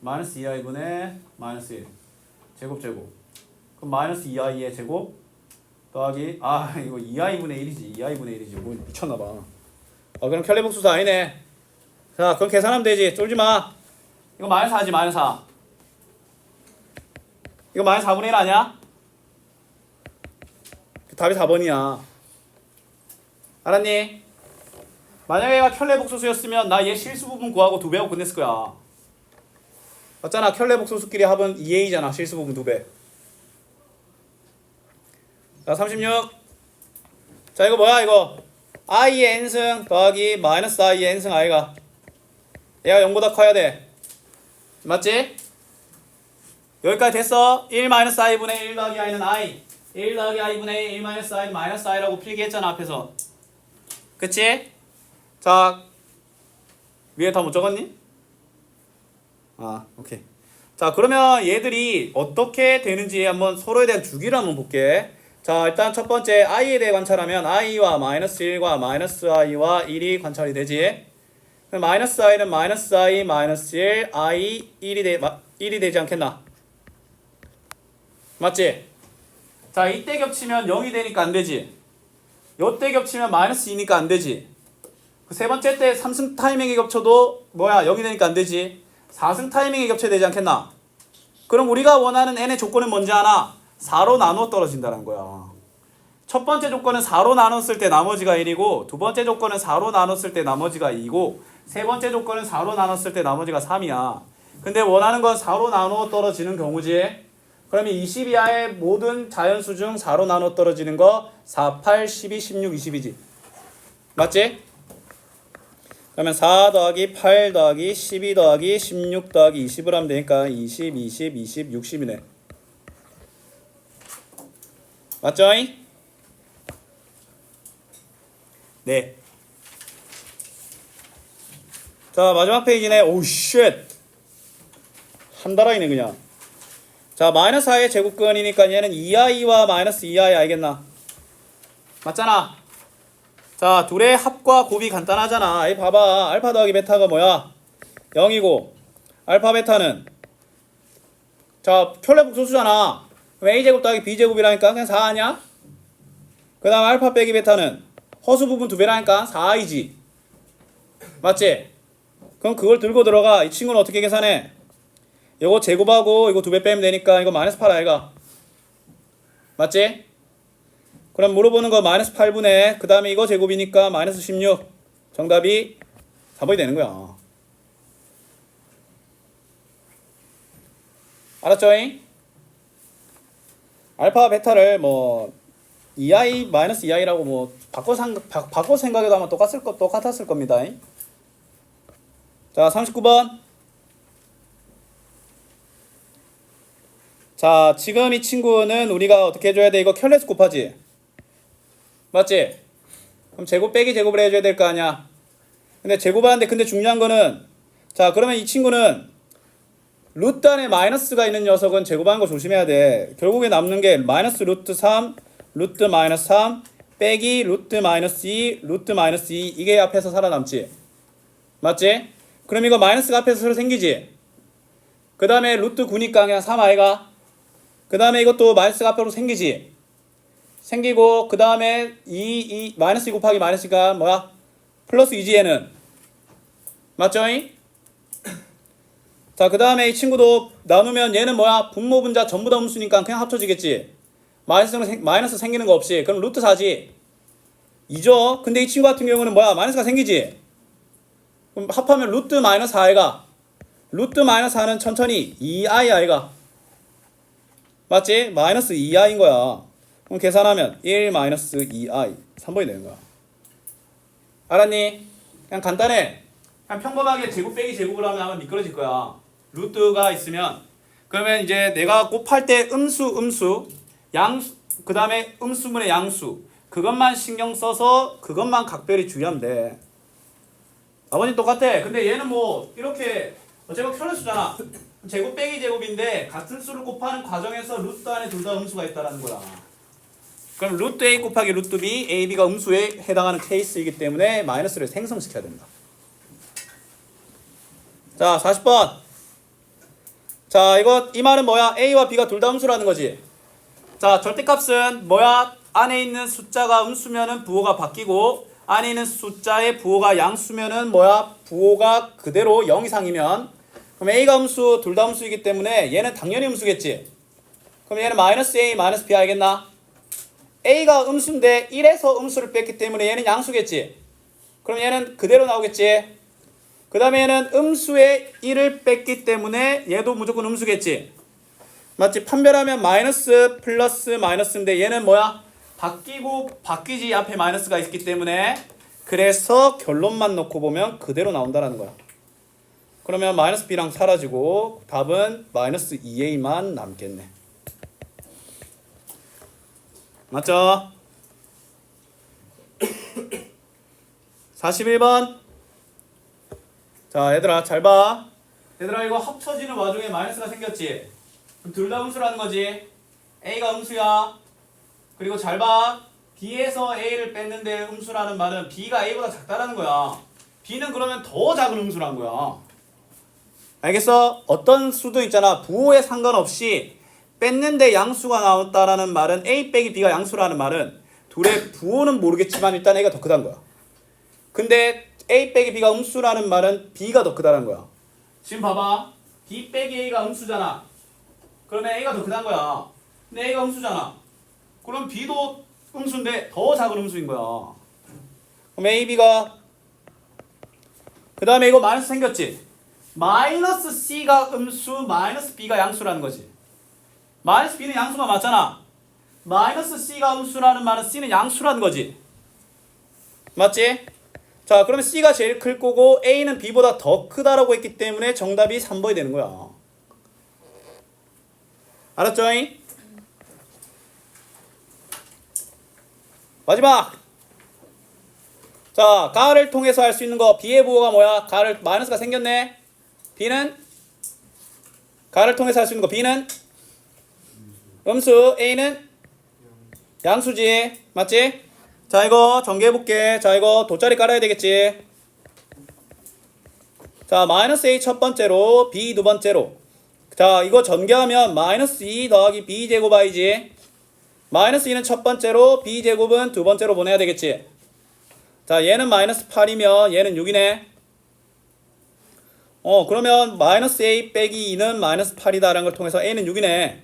마이너스 2i분의 마이너스 1 제곱 그럼 마이너스 2i의 제곱 더하기 이거 2i분의 1이지 2i분의 1이지 뭐 미쳤나봐. 그럼 켤레복수수 아니네. 자 그럼 계산하면 되지. 쫄지마. 이거 마이너스 4지 마이너스 4. 이거 마이너스 4분의 1 아니야? 답이 4번이야. 알았니? 만약에 얘가 켤레복소수였으면 나 얘 실수 부분 구하고 2배하고 끝냈을 거야. 맞잖아. 켤레복소수끼리 합은 2a잖아. 실수 부분 2배. 자 36. 자 이거 뭐야 이거? i의 n승 더하기 마이너스 i의 n승 i가 얘가 0보다 커야 돼. 맞지? 여기까지 됐어. 1 마이너스 i분의 1 더하기 i는 i 1 더하기 i분의 1 마이너스 i는 마이너스 i라고 필기했잖아 앞에서. 그치? 자 위에 다 못 적었니? 오케이. 자 그러면 얘들이 어떻게 되는지 한번 서로에 대한 주기를 한번 볼게. 자 일단 첫 번째 i에 대해 관찰하면 i와 마이너스 1과 마이너스 i와 1이 관찰이 되지. 그럼 마이너스 i는 마이너스 i 마이너스 1 i 1이 되지 않겠나? 맞지? 자 이때 겹치면 0이 되니까 안 되지. 요때 겹치면 마이너스 2니까 안 되지. 그 세 번째 때 3승 타이밍에 겹쳐도 뭐야 0이 되니까 안 되지. 4승 타이밍에 겹쳐야 되지 않겠나? 그럼 우리가 원하는 n의 조건은 뭔지 아나? 4로 나누어 떨어진다는 거야. 첫 번째 조건은 4로 나눴을 때 나머지가 1이고 두 번째 조건은 4로 나눴을 때 나머지가 2고 세 번째 조건은 4로 나눴을 때 나머지가 3이야. 근데 원하는 건 4로 나누어 떨어지는 경우지. 그러면 20 이하의 모든 자연수 중 4로 나눠 떨어지는 거 4, 8, 12, 16, 20이지. 맞지? 그러면 4 더하기 8 더하기 12 더하기 16 더하기 20을 하면 되니까 20, 20, 20, 60이네. 맞죠? 네. 자 마지막 페이지네. 오우 쉣. 한 달아이네 그냥. 자 마이너스 i의 제곱근이니까 얘는 2i와 마이너스 2i 알겠나? 맞잖아. 자 둘의 합과 곱이 간단하잖아. 이 봐봐. 알파 더하기 베타가 뭐야? 0이고 알파 베타는 자 켤레복소수잖아. 그럼 a제곱 더하기 b제곱이라니까 그냥 4 아니야? 그 다음 알파 빼기 베타는 허수 부분 2배라니까 4i지. 맞지? 그럼 그걸 들고 들어가. 이 친구는 어떻게 계산해? 이거 제곱하고 이거 2배 빼면 되니까 이거 마이너스 8 아이가? 맞지? 그럼 물어보는 거 마이너스 8분의 그 다음에 이거 제곱이니까 마이너스 16. 정답이 4번이 되는 거야. 알았죠잉? 알파 베타를 뭐 2i 마이너스 2i라고 뭐 바꿔 생각해도 아마 똑같았을 겁니다. 자 39번. 자 지금 이 친구는 우리가 어떻게 해줘야 돼? 이거 켤레수 곱하지? 맞지? 그럼 제곱 빼기 제곱을 해줘야 될 거 아니야. 근데 제곱하는데 근데 중요한 거는 자 그러면 이 친구는 루트 안에 마이너스가 있는 녀석은 제곱하는 거 조심해야 돼. 결국에 남는 게 마이너스 루트 3 루트 마이너스 3 빼기 루트 마이너스 2 루트 마이너스 2 이게 앞에서 살아남지. 맞지? 그럼 이거 마이너스가 앞에서 새로 생기지. 그 다음에 루트 9니까 그냥 3 아이가. 그 다음에 이것도 마이너스가 앞으로 생기지. 생기고 그 다음에 마이너스 2 곱하기 마이너스가 뭐야? 플러스 2지 얘는. 맞죠? 자 그 다음에 이 친구도 나누면 얘는 뭐야? 분모 분자 전부 다 음수니까 그냥 합쳐지겠지. 마이너스 생기는 거 없이. 그럼 루트 4지. 2죠? 근데 이 친구 같은 경우는 뭐야? 마이너스가 생기지. 그럼 합하면 루트 마이너스 4i가. 루트 마이너스 4는 천천히 2i i가. 맞지? 마이너스 2i인 거야. 그럼 계산하면 1 마이너스 2i 3번이 되는 거야. 알았니? 그냥 간단해. 그냥 평범하게 제곱 빼기 제곱을 하면 아마 미끄러질 거야. 루트가 있으면. 그러면 이제 내가 곱할 때 음수, 양수, 그 다음에 음수분의 양수. 그것만 신경 써서 그것만 각별히 주의하면 돼. 아버님 똑같아. 근데 얘는 뭐 이렇게 어차피 편수잖아. 제곱 빼기 제곱인데 같은 수를 곱하는 과정에서 루트 안에 둘 다 음수가 있다는 거야. 그럼 루트 A 곱하기 루트 B, A, B가 음수에 해당하는 케이스이기 때문에 마이너스를 생성시켜야 된다. 자, 40번. 자, 이 말은 뭐야? A와 B가 둘 다 음수라는 거지. 자, 절대값은 뭐야? 안에 있는 숫자가 음수면은 부호가 바뀌고 안에 있는 숫자의 부호가 양수면은 뭐야? 부호가 그대로 0 이상이면 그럼 A가 음수, 둘 다 음수이기 때문에 얘는 당연히 음수겠지. 그럼 얘는 마이너스 A, 마이너스 B 알겠나? A가 음수인데 1에서 음수를 뺐기 때문에 얘는 양수겠지. 그럼 얘는 그대로 나오겠지. 그 다음에 얘는 음수에 1을 뺐기 때문에 얘도 무조건 음수겠지. 맞지? 판별하면 마이너스 플러스 마이너스인데 얘는 뭐야? 바뀌고 바뀌지 앞에 마이너스가 있기 때문에 그래서 결론만 놓고 보면 그대로 나온다는 거야. 그러면 마이너스 B랑 사라지고 답은 마이너스 2A만 남겠네. 맞죠? 41번. 자, 얘들아 잘 봐. 얘들아 이거 합쳐지는 와중에 마이너스가 생겼지. 그럼 둘 다 음수라는 거지. A가 음수야. 그리고 잘 봐. B에서 A를 뺐는데 음수라는 말은 B가 A보다 작다라는 거야. B는 그러면 더 작은 음수라는 거야. 알겠어? 어떤 수도 있잖아. 부호에 상관없이 뺐는데 양수가 나왔다라는 말은 A 빼기 B가 양수라는 말은 둘의 부호는 모르겠지만 일단 A가 더 크다는 거야. 근데 A 빼기 B가 음수라는 말은 B가 더 크다는 거야. 지금 봐봐. B 빼기 A가 음수잖아. 그러면 A가 더 크다는 거야. 근데 A가 음수잖아. 그럼 B도 음수인데 더 작은 음수인 거야. 그럼 A, B가 그 다음에 이거 마이너스 생겼지. 마이너스 C가 음수, 마이너스 B가 양수라는 거지. 마이너스 B는 양수가 맞잖아. 마이너스 C가 음수라는 말은 C는 양수라는 거지. 맞지? 자, 그러면 C가 제일 클 거고 A는 B보다 더 크다라고 했기 때문에 정답이 3번이 되는 거야. 알았죠? 마지막. 자, 가를 통해서 할 수 있는 거 B의 부호가 뭐야? 가를 마이너스가 생겼네. B는 가를 통해서 할 수 있는 거 B는 음수, A는 양수지. 맞지? 자, 이거 전개해 볼게. 자, 이거 돗자리 깔아야 되겠지. 자, 마이너스 A 첫 번째로 B 두 번째로. 자, 이거 전개하면 마이너스 2 더하기 B 제곱 I지. 마이너스 2는 첫 번째로 B 제곱은 두 번째로 보내야 되겠지. 자, 얘는 마이너스 8이면 얘는 6이네. 그러면 마이너스 A 빼기 2는 마이너스 8이다라는 걸 통해서 A는 6이네.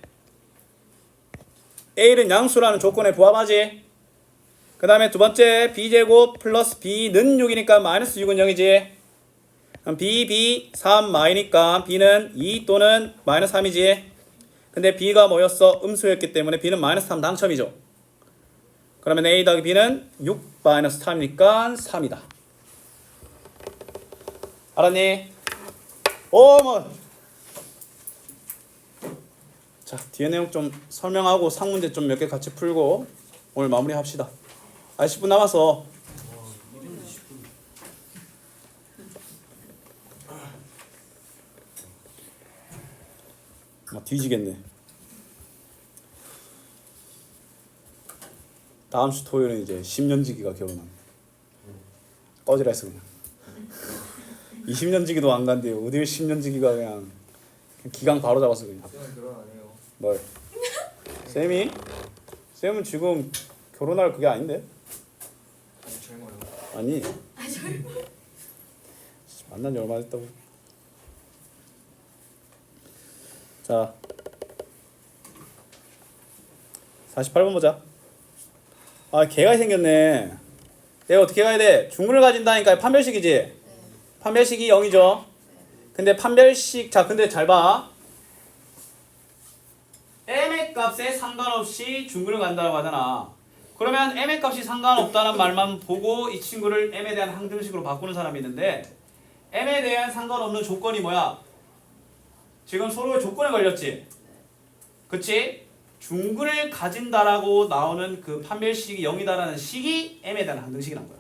A는 양수라는 조건에 부합하지. 그 다음에 두 번째 B제곱 플러스 B는 6이니까 마이너스 6은 0이지. 그럼 B, 3 마이니까 B는 2 또는 마이너스 3이지. 근데 B가 뭐였어? 음수였기 때문에 B는 마이너스 3 당첨이죠. 그러면 A 더하기 B는 6 마이너스 3이니까 3이다. 알았니? 자, 뒤에 내용 좀 설명하고 상문제 좀 몇 개 같이 풀고 오늘 마무리 합시다. 10분 남았어. 뒤지겠네. 다음 주 토요일은 이제 10년지기가 결혼한. 꺼지라 했어 그냥. 20년지기도 안 간대요. 어딜 10년지기가 그냥 기강 바로 잡았어 그냥. 쌤은 결혼 안 해요. 뭘? 쌤이? 쌤은 지금 결혼할 그게 아닌데? 아니 젊어요. 아니. 만난 지 얼마 됐다고? 자, 48번 보자. 아, 개가 생겼네. 내가 어떻게 가야 돼? 중근을 가진다니까 판별식이지? 판별식이 0이죠. 근데 판별식, 자, 근데 잘 봐. m의 값에 상관없이 중근을 간다고 하잖아. 그러면 m의 값이 상관없다는 말만 보고 이 친구를 m에 대한 항등식으로 바꾸는 사람이 있는데 m에 대한 상관없는 조건이 뭐야? 지금 서로의 조건에 걸렸지? 그치? 중근을 가진다라고 나오는 그 판별식이 0이다라는 식이 m에 대한 항등식이란 거야.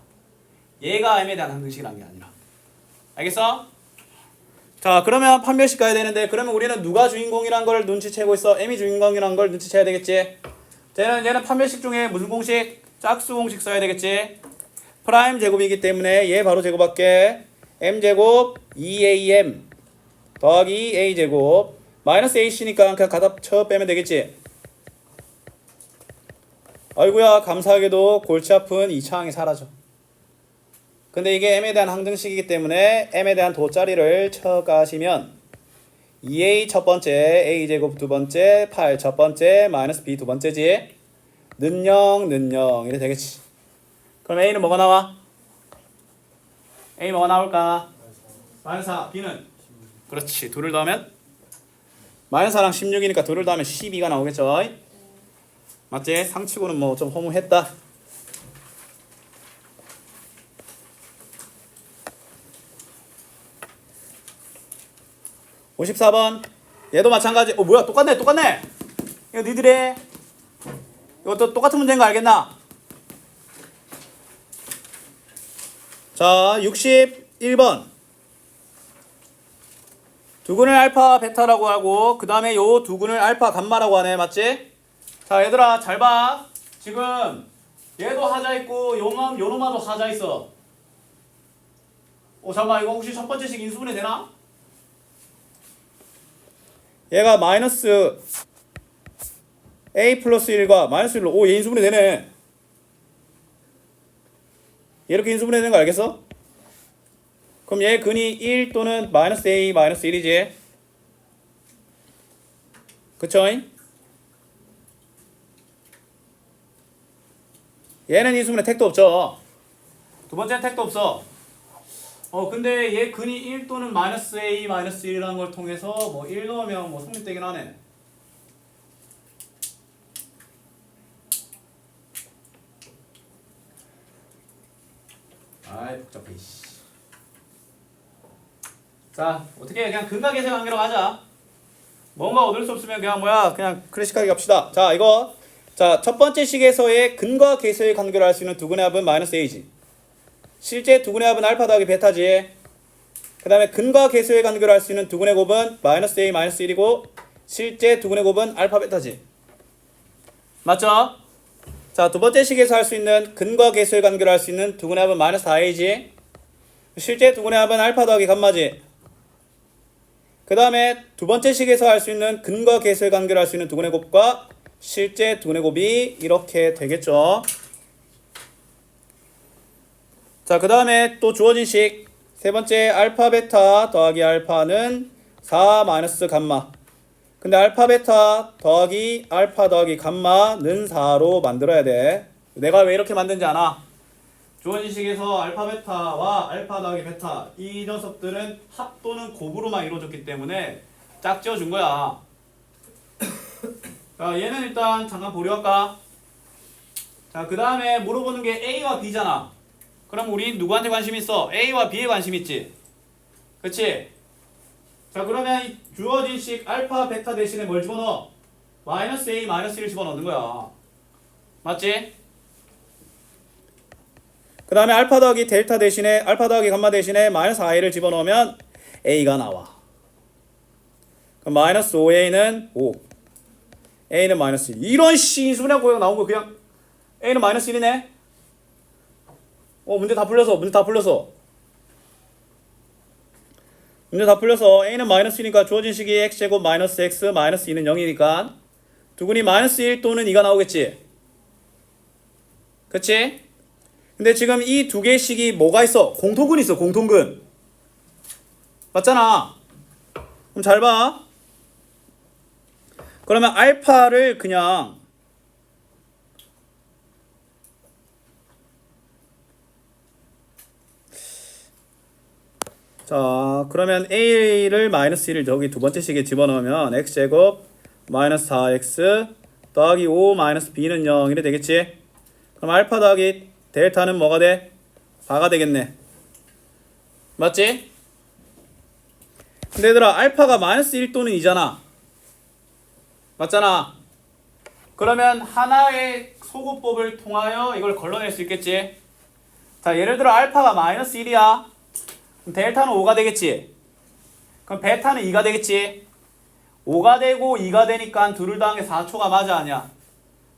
얘가 m에 대한 항등식이란 게 아니라. 알겠어? 자, 그러면 판별식 가야 되는데 그러면 우리는 누가 주인공이란 걸 눈치채고 있어? m이 주인공이란 걸 눈치채야 되겠지? 얘는 판별식 중에 무슨 공식? 짝수 공식 써야 되겠지? 프라임 제곱이기 때문에 얘 바로 제곱할게. m제곱 2am 더하기 a제곱 마이너스 ac니까 그냥 갖다 쳐 빼면 되겠지? 아이고야, 감사하게도 골치 아픈 2차항이 사라져. 근데 이게 m에 대한 항등식이기 때문에 m에 대한 돗자리를 쳐가시면 2a 첫 번째, a제곱 두 번째, 8 첫 번째, 마이너스 b 두 번째지. 는 0, 는 0 이래 되겠지. 그럼 a는 뭐가 나와? a 뭐가 나올까? 마이너스 4, b는? 그렇지, 둘을 더하면? 마이너스 4랑 16이니까 둘을 더하면 12가 나오겠죠? 맞지? 상치고는 뭐 좀 허무했다. (54번) 얘도 마찬가지. 뭐야, 똑같네. 이거 니들의 이것도 똑같은 문제인 거 알겠나? 자, 61번 두근을 알파 베타라고 하고 그 다음에 요 두근을 알파 감마라고 하네. 맞지? 자, 얘들아 잘 봐. 지금 얘도 하자 있고 요놈아도 하자 있어. 잠깐만, 이거 혹시 첫 번째식 인수분해 되나? 얘가 마이너스 a 플러스 1과 마이너스 1로 얘 인수분해 되네. 이렇게 인수분해 되는 거 알겠어? 그럼 얘 근이 1 또는 마이너스 a 마이너스 1이지. 그쵸? 얘는 인수분해 택도 없죠. 두 번째는 택도 없어. 근데 얘 근이 1 또는 마이너스 a 마이너스 1이라는 걸 통해서 뭐 1 넣으면 뭐 성립되긴 하네. 아이 복잡해. 자, 어떻게 그냥 근과 계수의 관계로 가자. 뭔가 얻을 수 없으면 그냥 클래식하게 갑시다. 자, 이거 자, 첫 번째 식에서의 근과 계수의 관계로 할 수 있는 두근의 합은 마이너스 a지. 실제 두근의 합은 알파 더하기 베타지. 그 다음에 근과 계수의 관계로 할 수 있는 두근의 곱은 마이너스 a 마이너스 1이고 실제 두근의 곱은 알파 베타지. 맞죠? 자, 두 번째 식에서 할 수 있는 근과 계수의 관계로 할 수 있는 두근의 합은 마이너스 4a지. 실제 두근의 합은 알파 더하기 감마지. 그 다음에 두 번째 식에서 할 수 있는 근과 계수의 관계로 할 수 있는 두근의 곱과 실제 두근의 곱이 이렇게 되겠죠. 자, 그 다음에 또 주어진 식 세 번째 알파 베타 더하기 알파는 4 마이너스 감마. 근데 알파 베타 더하기 알파 더하기 감마는 4로 만들어야 돼. 내가 왜 이렇게 만든지 아나? 주어진 식에서 알파 베타와 알파 더하기 베타 이 녀석들은 합 또는 곱으로만 이루어졌기 때문에 짝지어 준 거야. 자, 얘는 일단 잠깐 보려 할까? 자, 그 다음에 물어보는 게 A와 B잖아. 그럼 우리 누구한테 관심 있어? A와 B에 관심 있지? 그치? 자, 그러면 이 주어진 식 알파 베타 대신에 뭘 집어넣어? 마이너스 A 마이너스 1 집어넣는 거야. 맞지? 그 다음에 알파 더하기 델타 대신에 알파 더하기 감마 대신에 마이너스 i를 집어넣으면 A가 나와. 그럼 마이너스 5A는 5 A는 마이너스 1. 이런 인수분해 고형 나온 거 그냥 A는 마이너스 1이네. 문제 다 풀렸어. 문제 다 풀려서 A는 마이너스 1이니까 주어진 식이 x제곱 마이너스 x 마이너스 2는 0이니까 두근이 마이너스 1 또는 2가 나오겠지. 그치? 근데 지금 이 두 개의 식이 뭐가 있어? 공통근 있어. 공통근. 맞잖아. 그럼 잘 봐. 그러면 알파를 그냥 자, 그러면 a를 마이너스 1을 저기 두 번째 식에 집어넣으면 x제곱 마이너스 4x 더하기 5 마이너스 b는 0 이래 되겠지? 그럼 알파 더하기 델타는 뭐가 돼? 4가 되겠네. 맞지? 근데 얘들아 알파가 마이너스 1 또는 2잖아. 맞잖아. 그러면 하나의 소구법을 통하여 이걸 걸러낼 수 있겠지? 자, 예를 들어 알파가 마이너스 1이야. 그럼 델타는 5가 되겠지? 그럼 베타는 2가 되겠지? 5가 되고 2가 되니까 둘을 더한 게 4초가 맞아 아니야?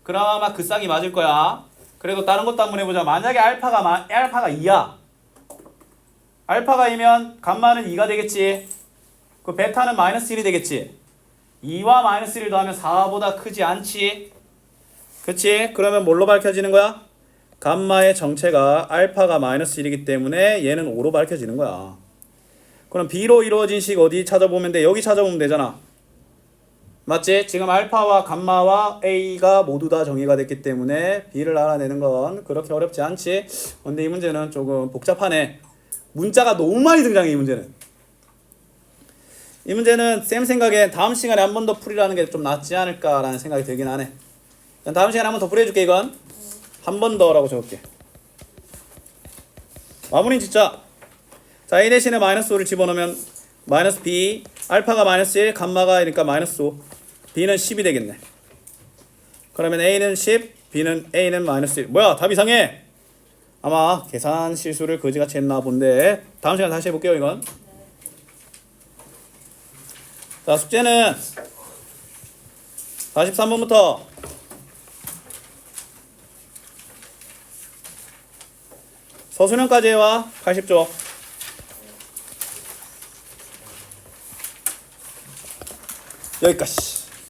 그럼 아마 그 쌍이 맞을 거야. 그래도 다른 것도 한번 해보자. 만약에 알파가 2야. 알파가 2면 감마는 2가 되겠지? 그 베타는 마이너스 1이 되겠지? 2와 마이너스 1을 더하면 4보다 크지 않지? 그치? 그러면 뭘로 밝혀지는 거야? 감마의 정체가 알파가 마이너스 1이기 때문에 얘는 5로 밝혀지는 거야. 그럼 B로 이루어진 식 어디 찾아보면 돼? 여기 찾아보면 되잖아. 맞지? 지금 알파와 감마와 A가 모두 다 정의가 됐기 때문에 B를 알아내는 건 그렇게 어렵지 않지? 근데 이 문제는 조금 복잡하네. 문자가 너무 많이 등장해 이 문제는. 이 문제는 쌤 생각엔 다음 시간에 한 번 더 풀이라는 게 좀 낫지 않을까라는 생각이 들긴 하네. 다음 시간에 한 번 더 풀이해줄게 이건. 한 번 더라고 적을게. 마무리 짓자. 자, A 대신에 마이너스 5를 집어넣으면 마이너스 B, 알파가 마이너스 1, 감마가 그러니까 마이너스 5, B는 10이 되겠네. 그러면 A는 10, A는 마이너스 1. 뭐야 답 이상해. 아마 계산 실수를 거지같이 했나 본데 다음 시간에 다시 해볼게요 이건. 자, 숙제는 43번부터 서술형까지 해와. 80쪽. 여기까지.